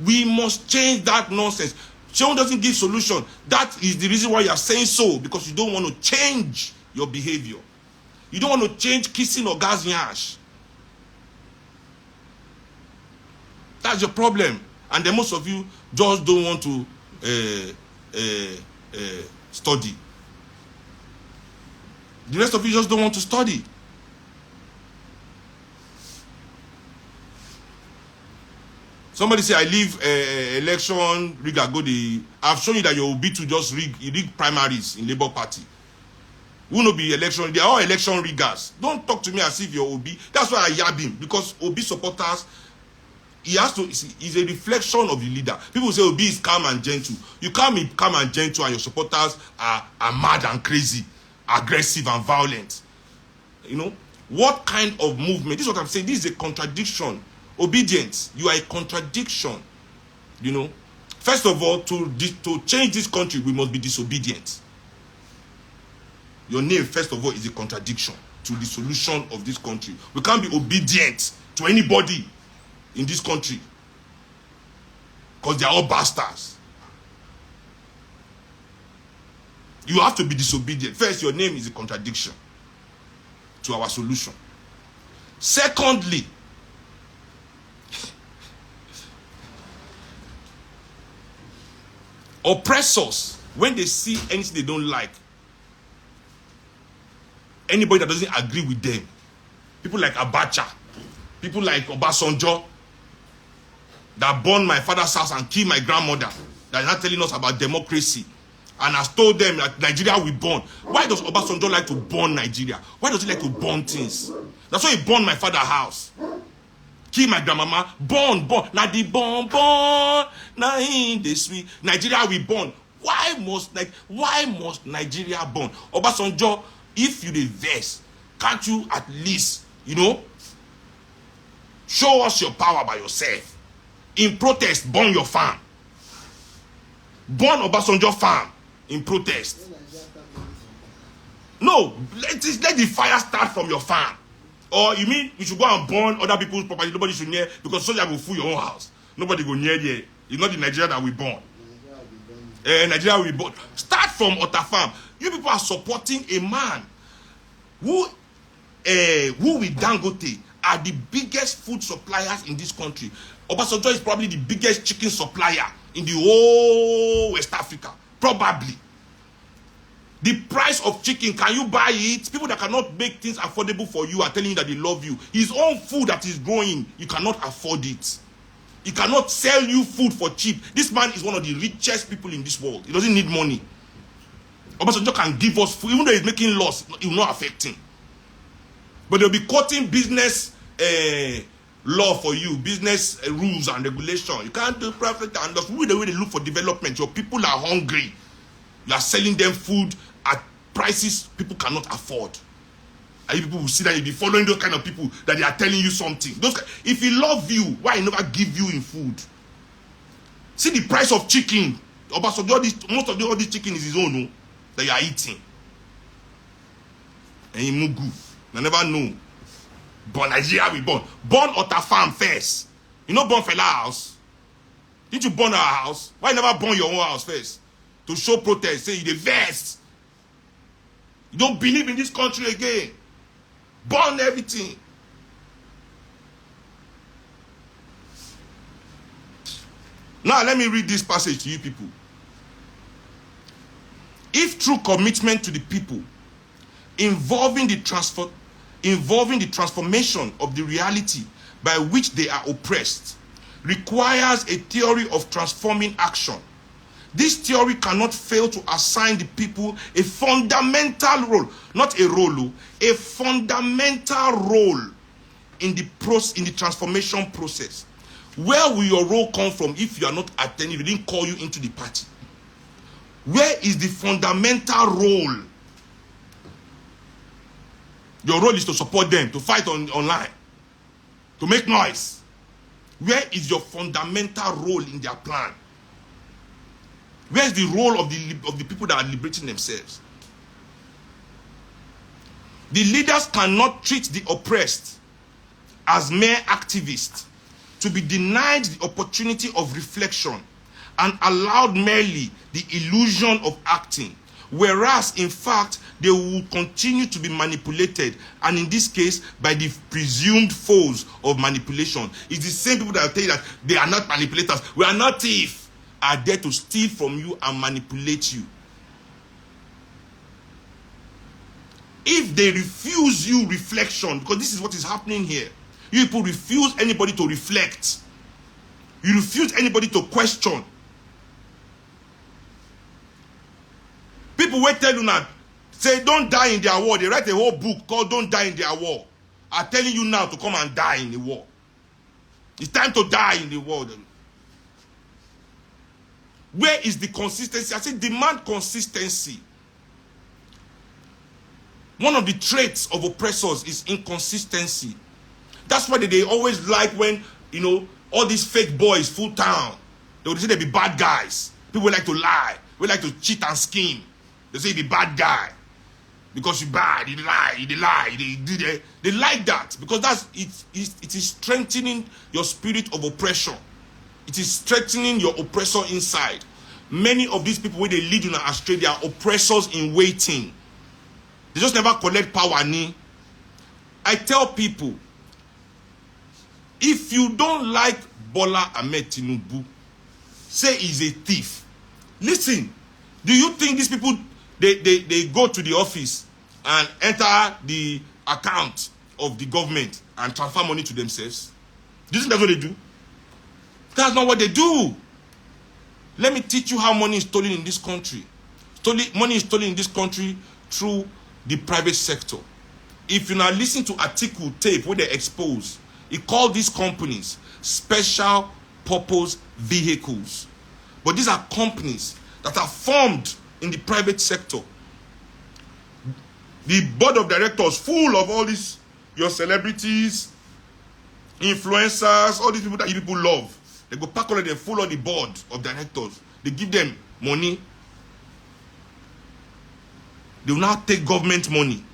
We must change that nonsense. Seun doesn't give solution. That is the reason why you are saying so, because you don't want to change your behavior. You don't want to change kissing or gaziage. That's your problem. And then most of you just don't want to study. The rest of you just don't want to study. Somebody say, I leave election rig go the. I've shown you that your Obi to just rig primaries in Labour Party. Who no be election? They are all election riggers. Don't talk to me as if you're Obi. That's why I yab him, because Obi supporters, he has to. He's a reflection of the leader. People say Obi is calm and gentle. You can't be calm and gentle, and your supporters are mad and crazy, aggressive and violent. You know what kind of movement? This is what I'm saying. This is a contradiction. Obedience, you are a contradiction. You know, first of all, to change this country, we must be disobedient. Your name, first of all, is a contradiction to the solution of this country. We can't be obedient to anybody in this country because they are all bastards. You have to be disobedient. First, your name is a contradiction to our solution. Secondly, oppressors, when they see anything they don't like, anybody that doesn't agree with them, people like Abacha, people like Obasanjo, that burned my father's house and killed my grandmother, that are not telling us about democracy, and has told them that Nigeria will burn. Why does Obasanjo like to burn Nigeria? Why does he like to burn things? That's why he burned my father's house. Kill my grandmama, born. Now the born, now in the sweet. Nigeria we born. Why must Nigeria born? Obasanjo, if you the verse, can't you at least, show us your power by yourself? In protest, burn your farm. Burn Obasanjo farm in protest. No, let the fire start from your farm. Or you mean you should go and burn other people's property? Nobody should near, because soldier will fool your own house. Nobody go near there. It's not the Nigeria that we born. Nigeria will be born. Start from Otafam. You people are supporting a man who with Dangote are the biggest food suppliers in this country. Obasanjo is probably the biggest chicken supplier in the whole West Africa. Probably. The price of chicken, can you buy it? People that cannot make things affordable for you are telling you that they love you. His own food that is growing, you cannot afford it. He cannot sell you food for cheap. This man is one of the richest people in this world. He doesn't need money. Obasanjo can give us food. Even though he's making loss, it will not affect him. But they'll be quoting business law for you, business rules and regulation. You can't do profit, and that's really the way they look for development. Your people are hungry. You are selling them food at prices people cannot afford. And you people will see that you'll be following those kind of people that they are telling you something. If he love you, why he never give you in food? See the price of chicken. Most of all this chicken is his own, no, that you are eating. And he mugu. I never know. But Nigeria we born. Born Otafam first. You know burn Fela house? Didn't you burn our house? Why you never burn your own house first? To show protest, say you the vest. You don't believe in this country again. Burn everything. Now let me read this passage to you people. If true commitment to the people involving the transformation of the reality by which they are oppressed requires a theory of transforming action, this theory cannot fail to assign the people a fundamental role, not a role, a fundamental role in the transformation process. Where will your role come from if you are not attending, if they didn't call you into the party? Where is the fundamental role? Your role is to support them, to fight online, to make noise. Where is your fundamental role in their plan? Where is the role of the people that are liberating themselves? The leaders cannot treat the oppressed as mere activists, to be denied the opportunity of reflection and allowed merely the illusion of acting, whereas in fact they will continue to be manipulated, and in this case by the presumed foes of manipulation. It's the same people that will tell you that they are not manipulators, we are not thieves, are there to steal from you and manipulate you. If they refuse you reflection, because this is what is happening here, you people refuse anybody to reflect. You refuse anybody to question. People will tell you now, say don't die in their war. They write a whole book called Don't Die in Their War. I'm telling you now to come and die in the war. It's time to die in the war. Where is the consistency? I say demand consistency. One of the traits of oppressors is inconsistency. That's why they always like when, you know, all these fake boys full town, they would say they be bad guys. People like to lie. We like to cheat and scheme. They say you be bad guy because you bad, you lie, they like that because it is strengthening your spirit of oppression. It is strengthening your oppressor inside. Many of these people where they lead you in Australia are oppressors in waiting. They just never collect power. I tell people, if you don't like Bola Ahmed Tinubu, say he's a thief. Listen, do you think these people, they go to the office and enter the account of the government and transfer money to themselves? Do you think that's what they do? That's not what they do. Let me teach you how money is stolen in this country. Money is stolen in this country through the private sector. If you now listen to article tape where they expose, it called these companies special purpose vehicles. But these are companies that are formed in the private sector. The board of directors full of all these, your celebrities, influencers, all these people that you people love. They go pack all of them full on the board of directors. They give them money. They will now take government money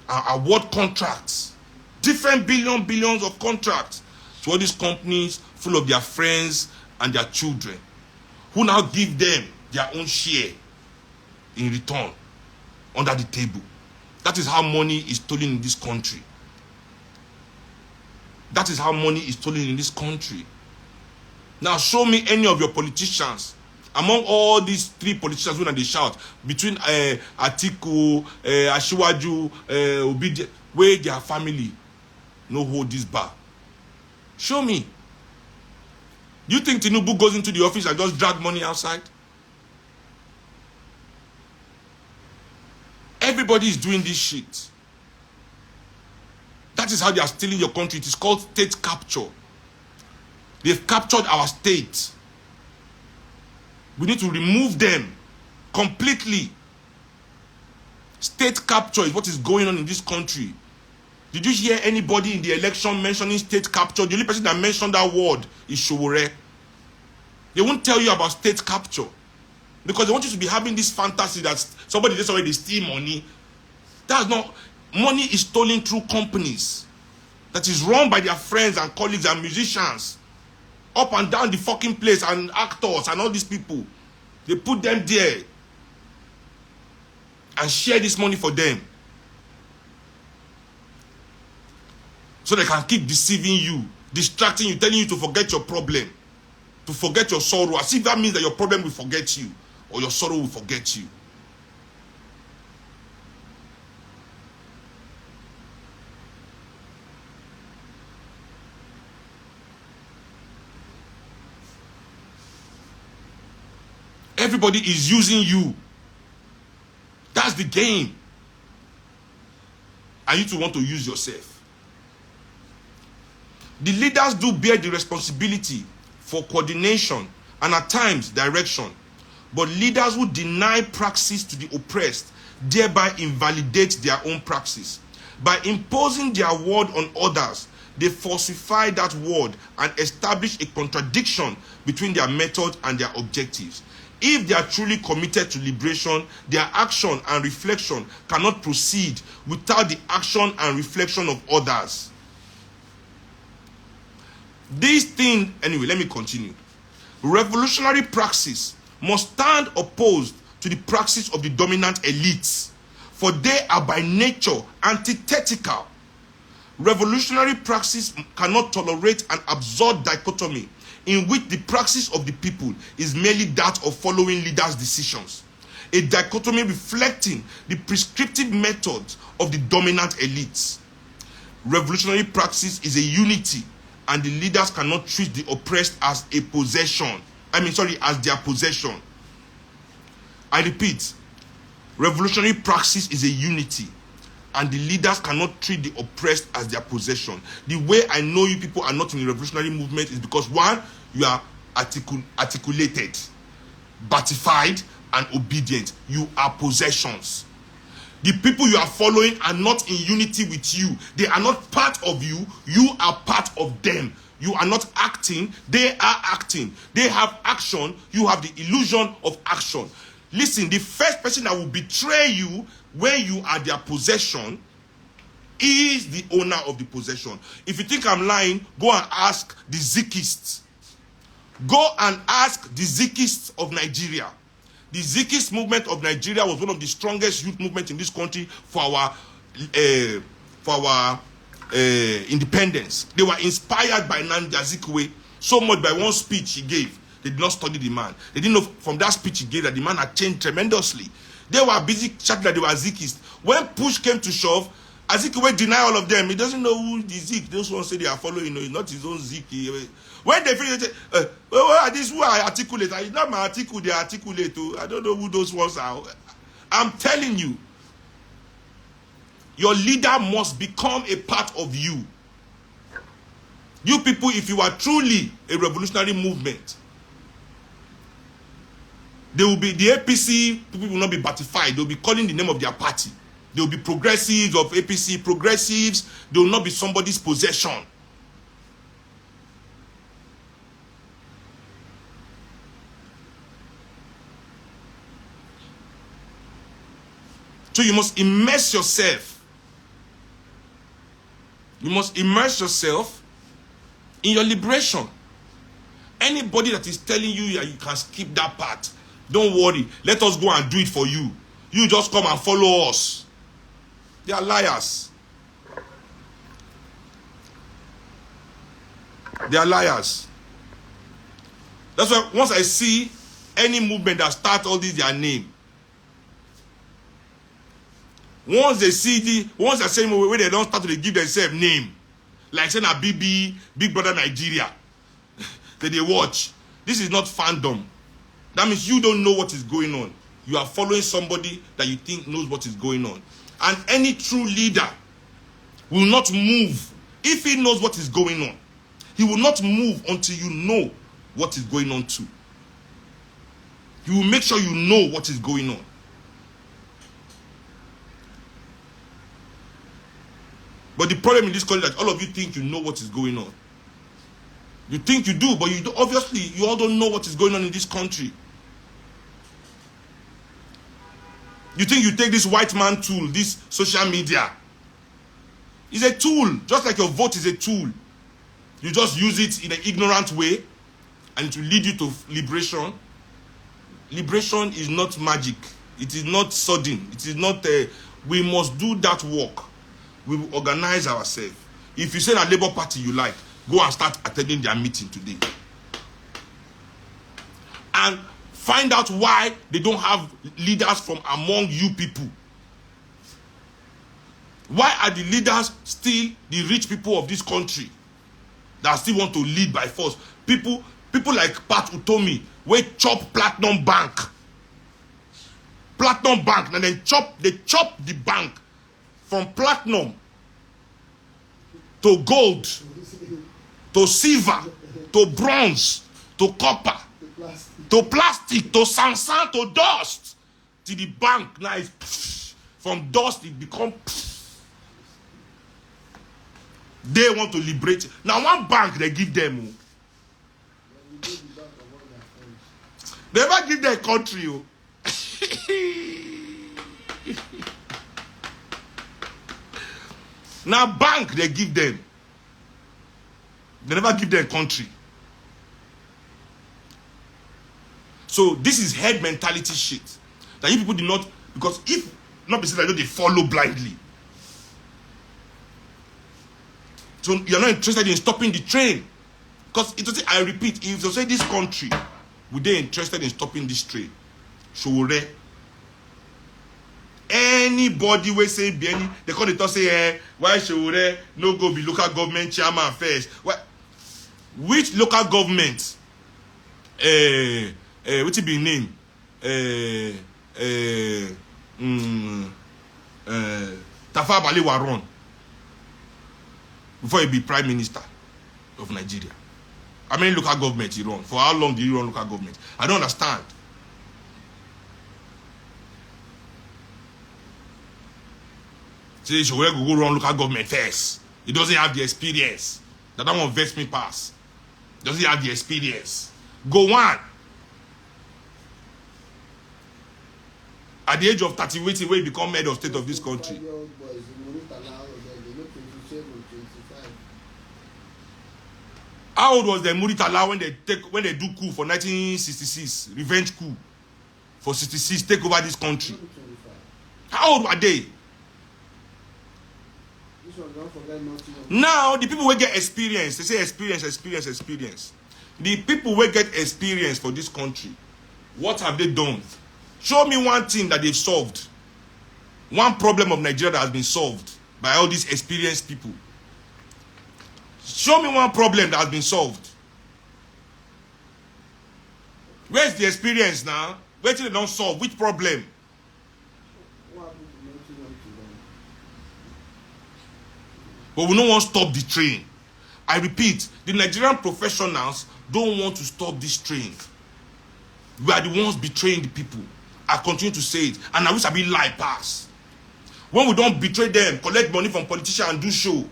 and award contracts. Different billions of contracts to all these companies full of their friends and their children, who now give them their own share in return under the table. That is how money is stolen in this country. That is how money is stolen in this country. Now show me any of your politicians, among all these three politicians when they shout, between Atiku, Asiwaju, Obidi, where their family no hold this bar. Show me. You think Tinubu goes into the office and just drag money outside? Everybody is doing this shit. That is how they are stealing your country. It is called state capture. They've captured our state. We need to remove them completely. State capture is what is going on in this country. Did you hear anybody in the election mentioning state capture? The only person that mentioned that word is Showore. They won't tell you about state capture because they want you to be having this fantasy that somebody just already steal money. That's not. Money is stolen through companies that is run by their friends and colleagues and musicians up and down the fucking place, and actors and all these people. They put them there and share this money for them. So they can keep deceiving you, distracting you, telling you to forget your problem, to forget your sorrow, as if that means that your problem will forget you or your sorrow will forget you. Everybody is using you. That's the game. And you too want to use yourself. The leaders do bear the responsibility for coordination and at times direction. But leaders who deny praxis to the oppressed thereby invalidate their own praxis. By imposing their word on others, they falsify that word and establish a contradiction between their method and their objectives. If they are truly committed to liberation, their action and reflection cannot proceed without the action and reflection of others. This thing, anyway, let me continue. Revolutionary praxis must stand opposed to the praxis of the dominant elites, for they are by nature antithetical. Revolutionary praxis cannot tolerate an absurd dichotomy in which the praxis of the people is merely that of following leaders' decisions. A dichotomy reflecting the prescriptive methods of the dominant elites. Revolutionary praxis is a unity, and the leaders cannot treat the oppressed as a possession. As their possession. I repeat, revolutionary praxis is a unity, and the leaders cannot treat the oppressed as their possession. The way I know you people are not in the revolutionary movement is because, one, you are articulated, batified, and obedient. You are possessions. The people you are following are not in unity with you. They are not part of you. You are part of them. You are not acting. They are acting. They have action. You have the illusion of action. Listen, the first person that will betray you when you are their possession is the owner of the possession. If you think I'm lying, go and ask the Zikists. Go and ask the Zikists of Nigeria. The Zikist movement of Nigeria was one of the strongest youth movements in this country for our independence. They were inspired by Nnamdi Azikiwe so much by one speech he gave. They did not study the man. They didn't know from that speech he gave that the man had changed tremendously. They were busy chatting that they were Zikists. When push came to shove, Azikiwe denied all of them. He doesn't know who the Zik. Those ones say they are following. It's not his own Zik. When they finish, this who I articulate. It's not my article. They articulate. I don't know who those ones are. I'm telling you, your leader must become a part of you. You people, if you are truly a revolutionary movement, they will be, the APC people will not be batified. They will be calling the name of their party. They will be progressives of APC, progressives. They will not be somebody's possession. So you must immerse yourself. You must immerse yourself in your liberation. Anybody that is telling you that you can skip that part, don't worry. Let us go and do it for you. You just come and follow us. They are liars. They are liars. That's why once I see any movement that starts all this their name, once they see once they say where they don't start to give themselves name, like saying a BB, Big Brother Nigeria, that they watch. This is not fandom. That means you don't know what is going on. You are following somebody that you think knows what is going on. And any true leader will not move if he knows what is going on. He will not move until you know what is going on too. He will make sure you know what is going on. But the problem in this country is that all of you think you know what is going on. You think you do, but you do, obviously you all don't know what is going on in this country. You think you take this white man tool, this social media. It's a tool, just like your vote is a tool. You just use it in an ignorant way. and it will lead you to liberation. Liberation is not magic. It is not sudden. It is not. We must do that work. We will organize ourselves. If you say a Labour Party you like, go and start attending their meeting today. And find out why they don't have leaders from among you people. Why are the leaders still the rich people of this country that still want to lead by force? People like Pat Utomi, wey chop Platinum Bank. Platinum Bank, and then they chop the bank from platinum to gold, to silver, to bronze, to copper, to plastic, to sansan, to dust. Till the bank now is from dust, it become. They want to liberate. Now one bank they give them. They never give their country. Now bank they give them. They never give their country. So this is head mentality shit. That you people do not, because if not be said that they follow blindly. So you're not interested in stopping the train. Because it was, I repeat, if you say this country, would they interested in stopping this train? Sure. Anybody will say Bieni, they call it say, why should no go be local government chairman first? What? Which local government? What's it be name? Tafa Balewa run before he be prime minister of Nigeria. How many local government he run? For how long did he run local government? I don't understand. Say so where go run local government first. He doesn't have the experience. That one vex me pass. Doesn't have the experience. Go on. At the age of 30, waiting where he become head of state of this country. How old was the Muritala when they do coup for 1966, revenge coup for 66, take over this country? How old were they? Now the people will get experience. They say experience. The people will get experience for this country. What have they done? Show me one thing that they've solved. One problem of Nigeria that has been solved by all these experienced people. Show me one problem that has been solved. Where's the experience now? Where till they don't solve? Which problem? But we don't want to stop the train. I repeat, the Nigerian professionals don't want to stop this train. We are the ones betraying the people. I continue to say it. And I wish I be lie pass. When we don't betray them, collect money from politicians and do show.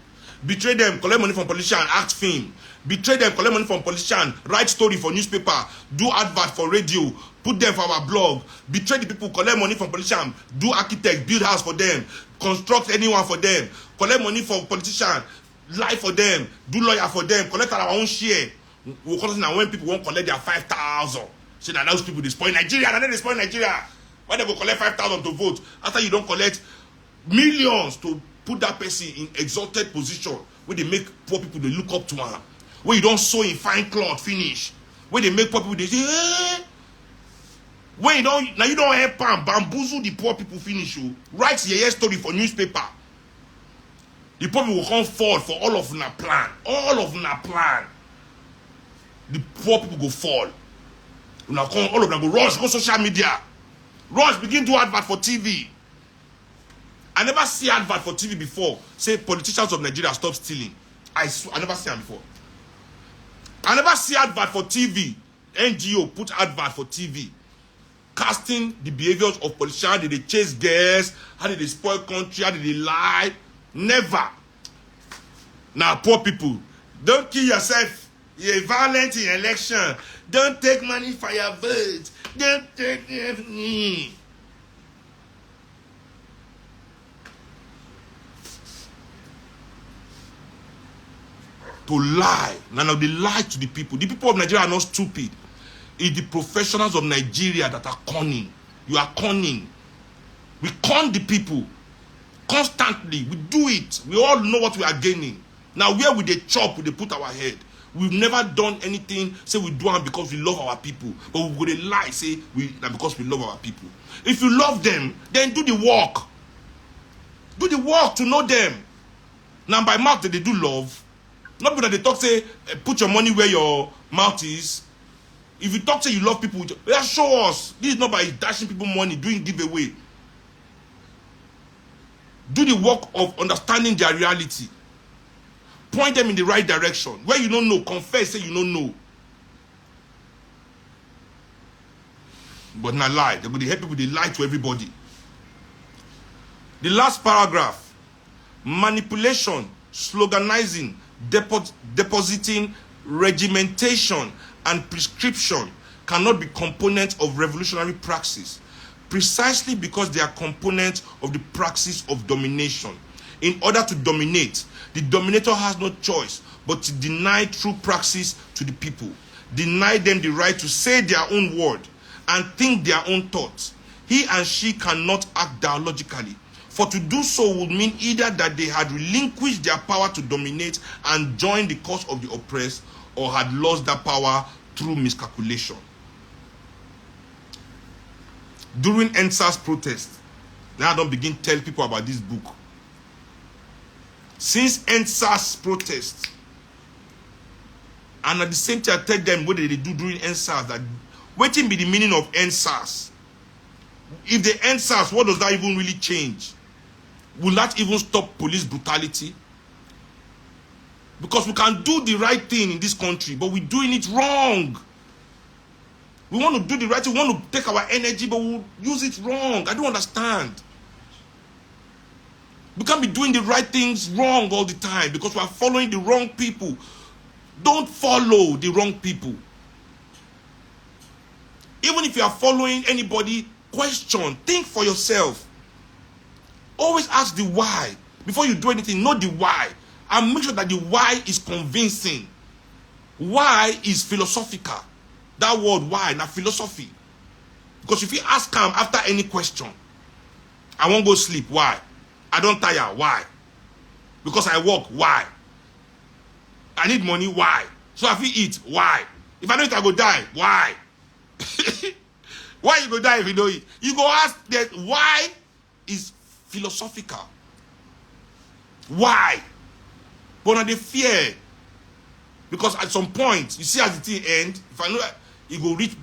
Betray them, collect money from politicians and act film. Betray them, collect money from politicians, write story for newspaper, do advert for radio, put them for our blog. Betray the people, collect money from politicians, do architect, build house for them, construct anyone for them, collect money from politicians, lie for them, do lawyer for them, collect our own share. We'll call it now when people won't collect their 5,000. Say that those people despoil Nigeria, and then they spoil Nigeria. Why they go collect 5,000 to vote after you don't collect millions to put that person in exalted position where they make poor people they look up to her, where you don't sew in fine cloth finish, where they make poor people they say, eh? When you don't now you don't help and bamboozle the poor people finish you. Write your story for newspaper. The poor people will come forward for all of na plan. All of na plan. The poor people go fall. Now come all of them go rush, go social media. Rush, begin to advert for TV. I never see advert for TV before. Say politicians of Nigeria stop stealing. I never see them before. I never see advert for TV. NGO put advert for TV. Casting the behaviors of politicians. How did they chase girls? How did they spoil country? How did they lie? Never. Now poor people, don't kill yourself. You're violent in election. Don't take money for your vote. Don't take money. to lie. Now they lie to the people. The people of Nigeria are not stupid. It's the professionals of Nigeria that are cunning. You are cunning. We con the people constantly. We do it. We all know what we are gaining. Now where we they chop, we they put our head. We've never done anything, say we do it because we love our people. But we go to lie, say that because we love our people. If you love them, then do the work. Do the work to know them. Now by mouth they do love. Not because they talk, say, put your money where your mouth is. If you talk, say you love people, just show us. This is not by dashing people money, doing giveaway. Do the work of understanding their reality. Point them in the right direction. Where you don't know, confess, say you don't know. But not lie. They're going to help people, they lie to everybody. The last paragraph. Manipulation, sloganizing, depositing, regimentation, and prescription cannot be components of revolutionary praxis, precisely because they are components of the praxis of domination. In order to dominate, the dominator has no choice but to deny true praxis to the people, deny them the right to say their own word and think their own thoughts. He and she cannot act dialogically, for to do so would mean either that they had relinquished their power to dominate and joined the cause of the oppressed, or had lost that power through miscalculation. During NSAS protest, now I don't begin to tell people about this book. Since NSAS protest, and at the same time I tell them what they do during NSAS, that waiting be the meaning of NSAS. If they NSAS, what does that even really change? Will that even stop police brutality? Because we can do the right thing in this country, but we're doing it wrong. We want to do the right thing, we want to take our energy, but we'll use it wrong. I don't understand. We can't be doing the right things wrong all the time because we are following the wrong people. Don't follow the wrong people. Even if you are following anybody, question, think for yourself. Always ask the why. Before you do anything, know the why. And make sure that the why is convincing. Why is philosophical. That word why, not philosophy. Because if you ask him after any question, I won't go sleep, why? I don't tire, why? Because I work, why? I need money, why? So if you eat, why? If I don't eat, I go die, why? Why you go die if you don't eat? You go ask that why is philosophical. Why? But now they fear. Because at some point, you see as the thing end, if I know that you go reach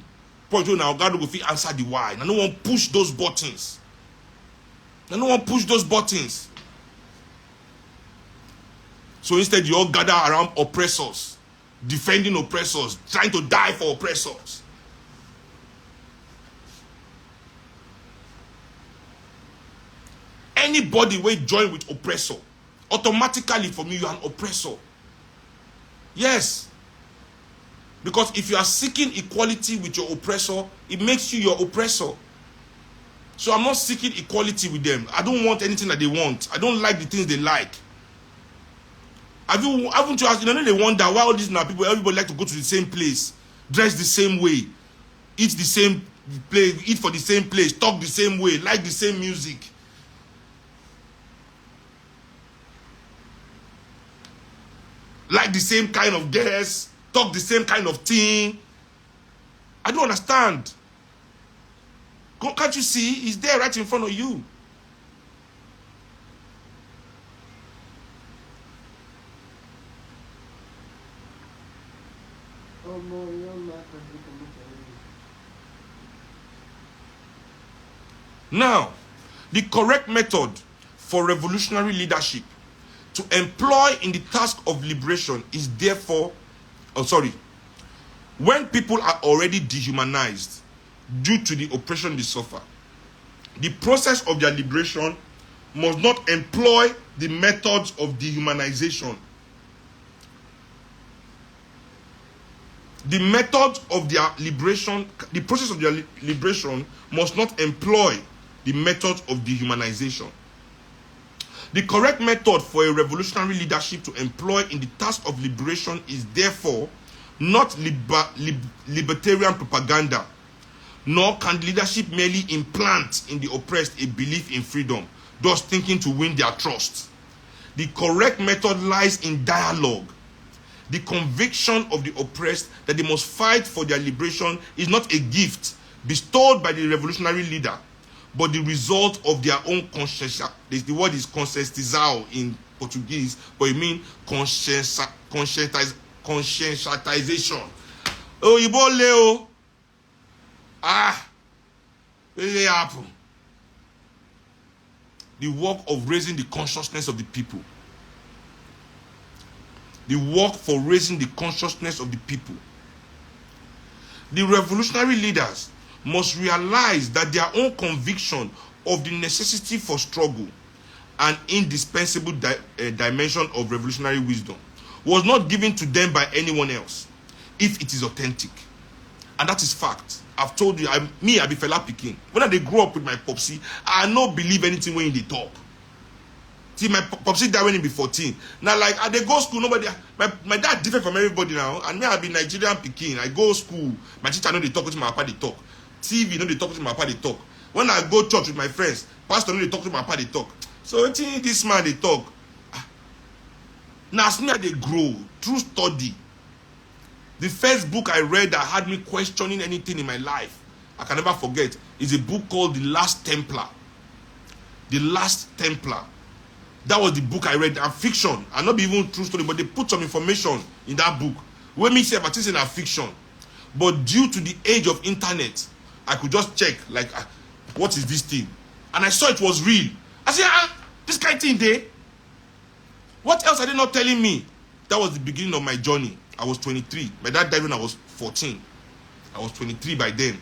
point where now God will go answer the why. And no one push those buttons. And no one push those buttons. So instead, you all gather around oppressors, defending oppressors, trying to die for oppressors. Anybody will join with oppressor, automatically for me, you are an oppressor. Yes. Because if you are seeking equality with your oppressor, it makes you your oppressor. So I'm not seeking equality with them. I don't want anything that they want. I don't like the things they like. Haven't you asked, you know, they wonder why all these now people, everybody like to go to the same place, dress the same way, eat the same place, eat for the same place, talk the same way, like the same music. Like the same kind of dress, talk the same kind of thing. I don't understand. Can't you see? It's there right in front of you. Now, the correct method for revolutionary leadership to employ in the task of liberation is therefore, when people are already dehumanized due to the oppression they suffer, the process of their liberation must not employ the methods of dehumanization. The method of their liberation, the process of their liberation must not employ the methods of dehumanization. The correct method for a revolutionary leadership to employ in the task of liberation is therefore not libertarian propaganda, nor can leadership merely implant in the oppressed a belief in freedom, thus thinking to win their trust. The correct method lies in dialogue. The conviction of the oppressed that they must fight for their liberation is not a gift bestowed by the revolutionary leader, but the result of their own consciência. The word is conscientizao in Portuguese, but it means conscientization. Oh, Ibo Leo. It happen. The work of raising the consciousness of the people. The work for raising the consciousness of the people. The revolutionary leaders must realize that their own conviction of the necessity for struggle, an indispensable dimension of revolutionary wisdom, was not given to them by anyone else, if it is authentic. And that is fact. I've told you, I be fella picking. When I grow up with my popsy, I not believe anything when they talk. See, my popsy died when he be 14. Now, like, I go school, nobody, my dad different from everybody now. And me, I be Nigerian picking. I go school, my teacher know they talk to my papa, they talk. TV, know they talk to my papa, they talk. When I go church with my friends, pastor know they talk to my papa, they talk. So, this man, they talk. Now, as me, they grow, through study. The first book I read that had me questioning anything in my life, I can never forget, is a book called The Last Templar. The Last Templar. That was the book I read. And fiction. And not even true story, but they put some information in that book. When me say about this in a fiction. But due to the age of internet, I could just check, like, what is this thing? And I saw it was real. I said, this kind of thing there. What else are they not telling me? That was the beginning of my journey. I was 23. My dad died when I was 14. I was 23 by then.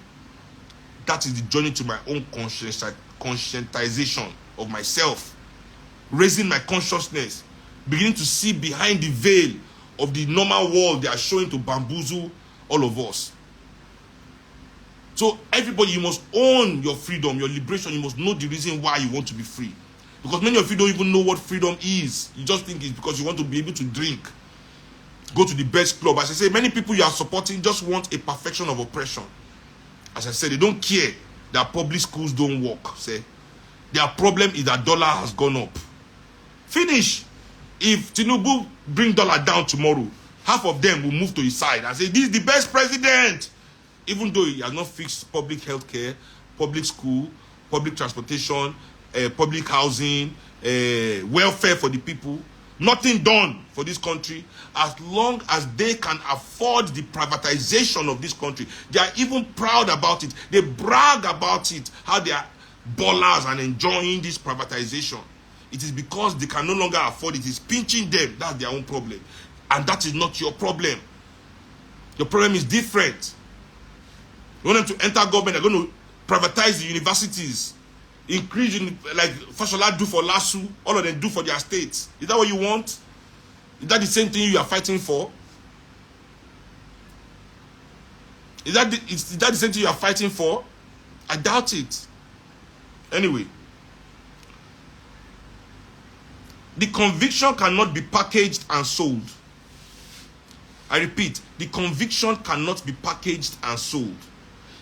That is the journey to my own conscientization of myself. Raising my consciousness. Beginning to see behind the veil of the normal world they are showing to bamboozle all of us. So everybody, you must own your freedom, your liberation. You must know the reason why you want to be free. Because many of you don't even know what freedom is. You just think it's because you want to be able to drink. Go to the best club. As I say, many people you are supporting just want a perfection of oppression. As I said, they don't care that public schools don't work. Say, their problem is that dollar has gone up. Finish. If Tinubu bring dollar down tomorrow, half of them will move to his side and say, this is the best president. Even though he has not fixed public health care, public school, public transportation, public housing, welfare for the people. Nothing done for this country. As long as they can afford the privatization of this country, they are even proud about it. They brag about it, how they are ballers and enjoying this privatization. It is because they can no longer afford it. It is pinching them. That's their own problem. And that is not your problem. Your problem is different. You want them to enter government, they're going to privatize the universities. Increase, like Fashola do for Lasu, all of them do for their states. Is that what you want? Is that the same thing you are fighting for? Is that the same thing you are fighting for? I doubt it. Anyway, the conviction cannot be packaged and sold. I repeat, the conviction cannot be packaged and sold.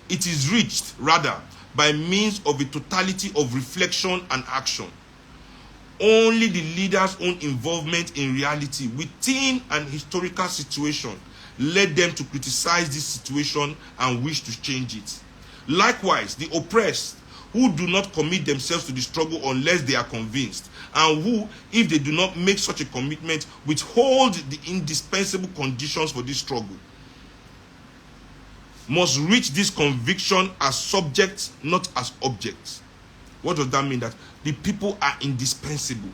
It is reached, rather, by means of a totality of reflection and action. Only the leader's own involvement in reality within an historical situation led them to criticize this situation and wish to change it. Likewise, the oppressed, who do not commit themselves to the struggle unless they are convinced, and who, if they do not make such a commitment, withhold the indispensable conditions for this struggle, must reach this conviction as subjects, not as objects. What does that mean? That the people are indispensable.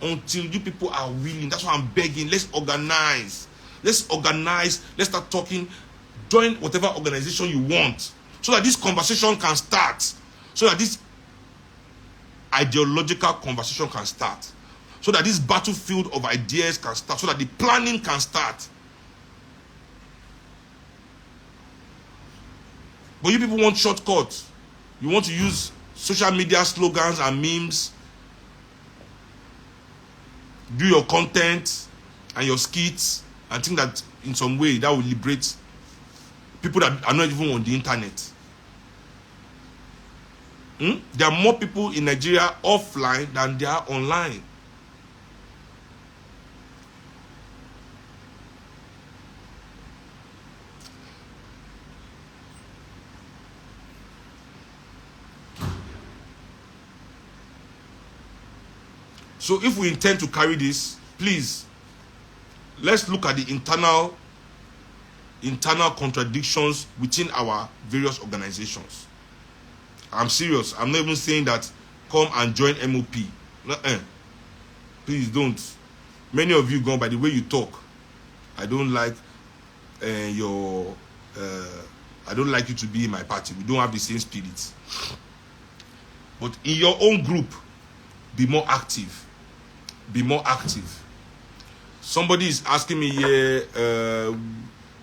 Until you people are willing, that's why I'm begging, let's organize. Let's organize, let's start talking, join whatever organization you want, so that this conversation can start, so that this ideological conversation can start, so that this battlefield of ideas can start, so that the planning can start. But you people want shortcuts. You want to use social media slogans and memes. do your content and your skits and think that in some way that will liberate people that are not even on the internet. There are more people in Nigeria offline than there are online. So if we intend to carry this, please, let's look at the internal contradictions within our various organizations. I'm serious. I'm not even saying that come and join MOP. Please don't. Many of you gone by the way you talk. I don't like I don't like you to be in my party. We don't have the same spirit. But in your own group, be more active. Be more active. Somebody is asking me here,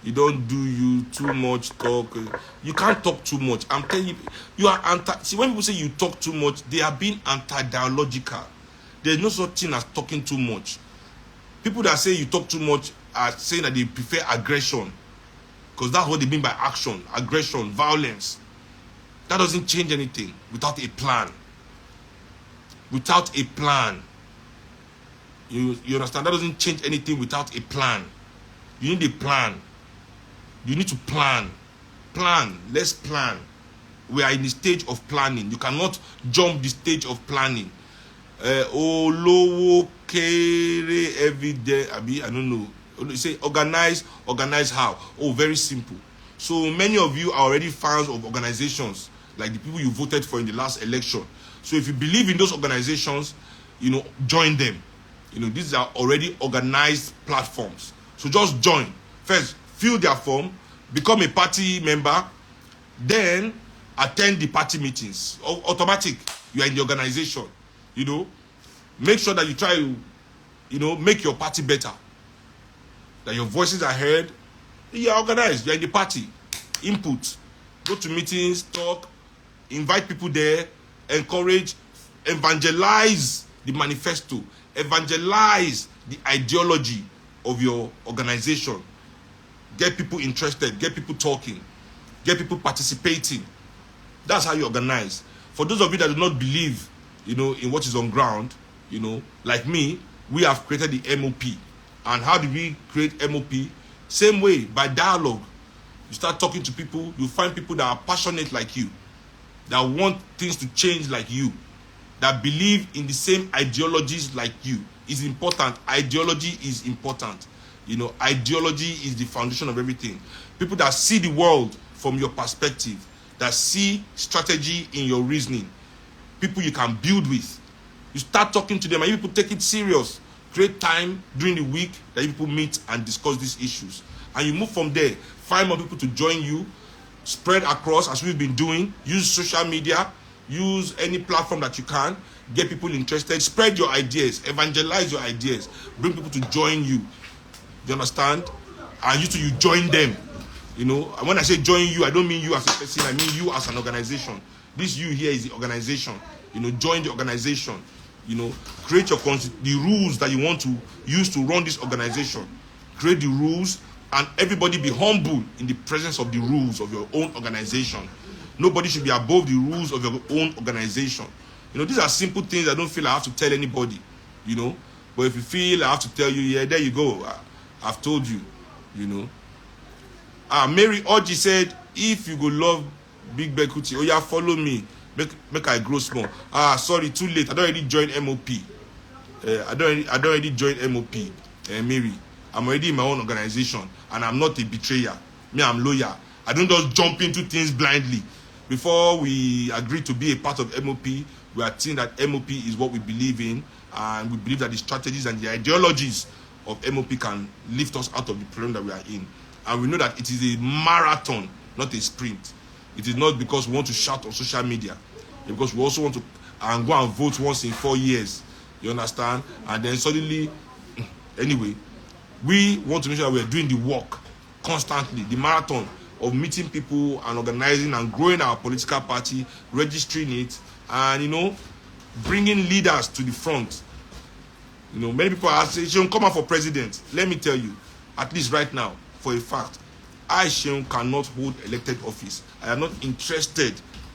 you don't do you too much talk. You can't talk too much. I'm telling you, you are anti. See, when people say you talk too much, they are being anti-dialogical. There's no such thing as talking too much. People that say you talk too much are saying that they prefer aggression, because that's what they mean by action, aggression, violence. That doesn't change anything without a plan. Without a plan. You understand? That doesn't change anything without a plan. You need a plan. You need to plan. Plan. Let's plan. We are in the stage of planning. You cannot jump the stage of planning. Lowo kere every day. I don't know. You say organize how? Oh, very simple. So many of you are already fans of organizations like the people you voted for in the last election. So if you believe in those organizations, join them. These are already organized platforms. So just join. First, fill their form, become a party member, then attend the party meetings. Automatic. You are in the organization. Make sure that you try to, make your party better. That your voices are heard. You are organized. You are in the party. Input. Go to meetings, talk, invite people there, encourage, evangelize the manifesto, evangelize the ideology of your organization. Get people interested, get people talking, get people participating. That's how you organize. For those of you that do not believe, in what is on ground, like me, we have created the MOP. And how did we create MOP? Same way, by dialogue. You start talking to people, you find people that are passionate like you, that want things to change like you, that believe in the same ideologies like you. It's important. Ideology is important. Ideology is the foundation of everything. People that see the world from your perspective, that see strategy in your reasoning, people you can build with. You start talking to them and you people take it serious. Create time during the week that you people meet and discuss these issues. And you move from there. Find more people to join you. Spread across as we've been doing. Use social media. Use any platform that you can. Get people interested. Spread your ideas. Evangelize your ideas. Bring people to join you. You understand? And you join them. When I say join you, I don't mean you as a person. I mean you as an organization. This you here is the organization. Join the organization. Create the rules that you want to use to run this organization. Create the rules, and everybody be humble in the presence of the rules of your own organization. Nobody should be above the rules of your own organization. These are simple things I don't feel I have to tell anybody. But if you feel I have to tell you, yeah, there you go. I've told you. Mary Oji said, if you go love Big Beg Kuti, oh yeah, follow me. Make I grow small. Sorry, too late. I don't already join MOP. I don't already join MOP. Mary, I'm already in my own organization, and I'm not a betrayer. Me, I'm loyal. I don't just jump into things blindly. Before we agreed to be a part of MOP, we are seeing that MOP is what we believe in, and we believe that the strategies and the ideologies of MOP can lift us out of the problem that we are in. And we know that it is a marathon, not a sprint. It is not because we want to shout on social media, because we also want to go and vote once in 4 years. You understand? And then suddenly, anyway, we want to make sure that we are doing the work constantly, the marathon of meeting people and organizing and growing our political party, registering it, and bringing leaders to the front. You know, many people are saying, Seun, come out for president. Let me tell you, at least right now, for a fact, I, Seun, cannot hold elected office. I am not interested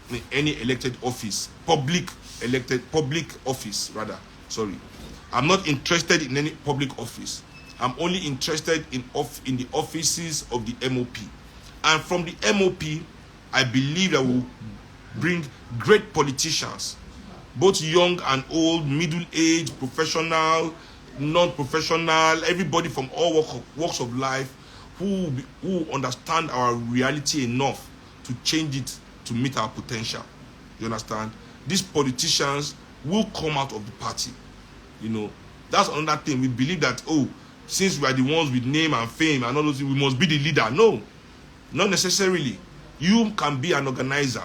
in any elected office, public office, rather. Sorry. I'm not interested in any public office. I'm only interested in the offices of the MOP. And from the MOP, I believe that we'll bring great politicians, both young and old, middle-aged, professional, non-professional, everybody from all walks of life who understand our reality enough to change it to meet our potential. You understand? These politicians will come out of the party. You know, that's another thing. We believe that, oh, since we are the ones with name and fame and all those things, we must be the leader. No, not necessarily. You can be an organizer,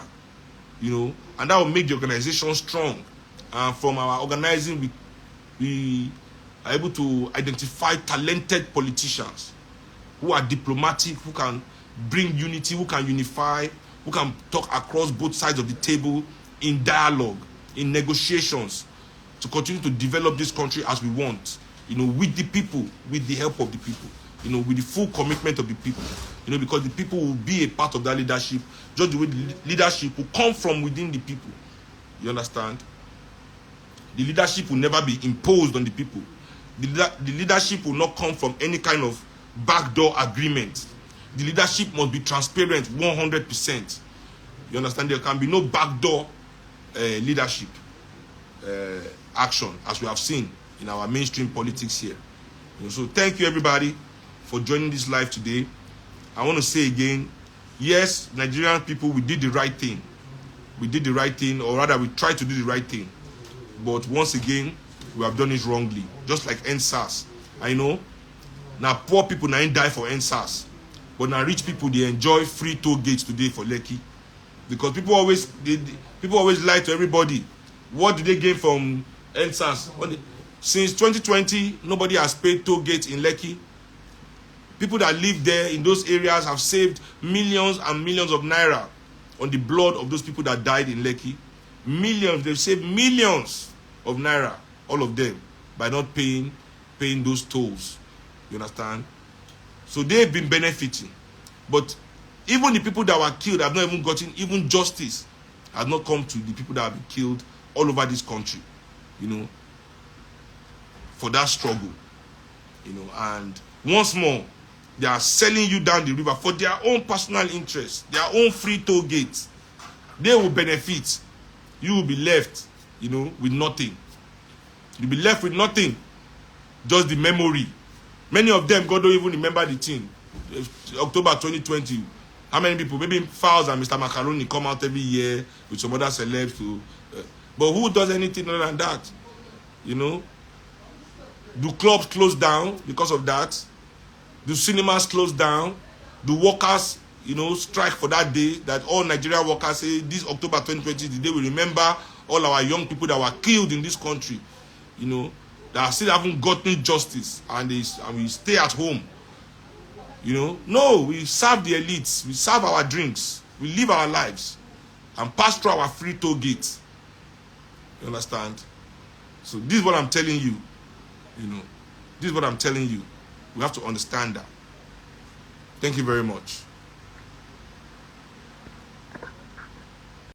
you know, and that will make the organization strong. And from our organizing, we are able to identify talented politicians who are diplomatic, who can bring unity, who can unify, who can talk across both sides of the table in dialogue, in negotiations, to continue to develop this country as we want, you know, with the people, with the help of the people, you know, with the full commitment of the people, you know, because the people will be a part of that leadership, just the way the leadership will come from within the people. You understand? The leadership will never be imposed on the people. The leadership will not come from any kind of backdoor agreement. The leadership must be transparent 100%. You understand? There can be no backdoor leadership action, as we have seen in our mainstream politics here. You know, so thank you everybody for joining this live today. I want to say again, yes, Nigerian people, we did the right thing. We did the right thing, or rather we tried to do the right thing. But once again, we have done it wrongly. Just like NSAS. I know. Now poor people now ain't die for NSAS. But now rich people, they enjoy free toll gates today for Lekki. Because people always lie to everybody. What did they gain from NSAS? Since 2020, nobody has paid toll gates in Lekki. People that live there in those areas have saved millions and millions of naira on the blood of those people that died in Lekki. Millions, they've saved millions of naira, all of them, by not paying those tolls. You understand? So they've been benefiting. But even the people that were killed have not even gotten even justice, have not come to the people that have been killed all over this country, you know, for that struggle. You know, and once more, they are selling you down the river for their own personal interests, their own free toll gates. They will benefit. You will be left, you know, with nothing. You'll be left with nothing. Just the memory. Many of them, God don't even remember the thing. October 2020. How many people? Maybe Fowles and Mr. Macaroni come out every year with some other celebs to... but who does anything other than that? You know? Do clubs close down because of that? Do cinemas close down? Do workers, you know, strike for that day? That all Nigerian workers say this October 2020, the day we remember all our young people that were killed in this country, you know, that still haven't gotten justice, and we stay at home. You know, no, we serve the elites, we serve our drinks, we live our lives, and pass through our free toll gates. You understand? So this is what I'm telling you. You know, this is what I'm telling you. We have to understand that. Thank you very much.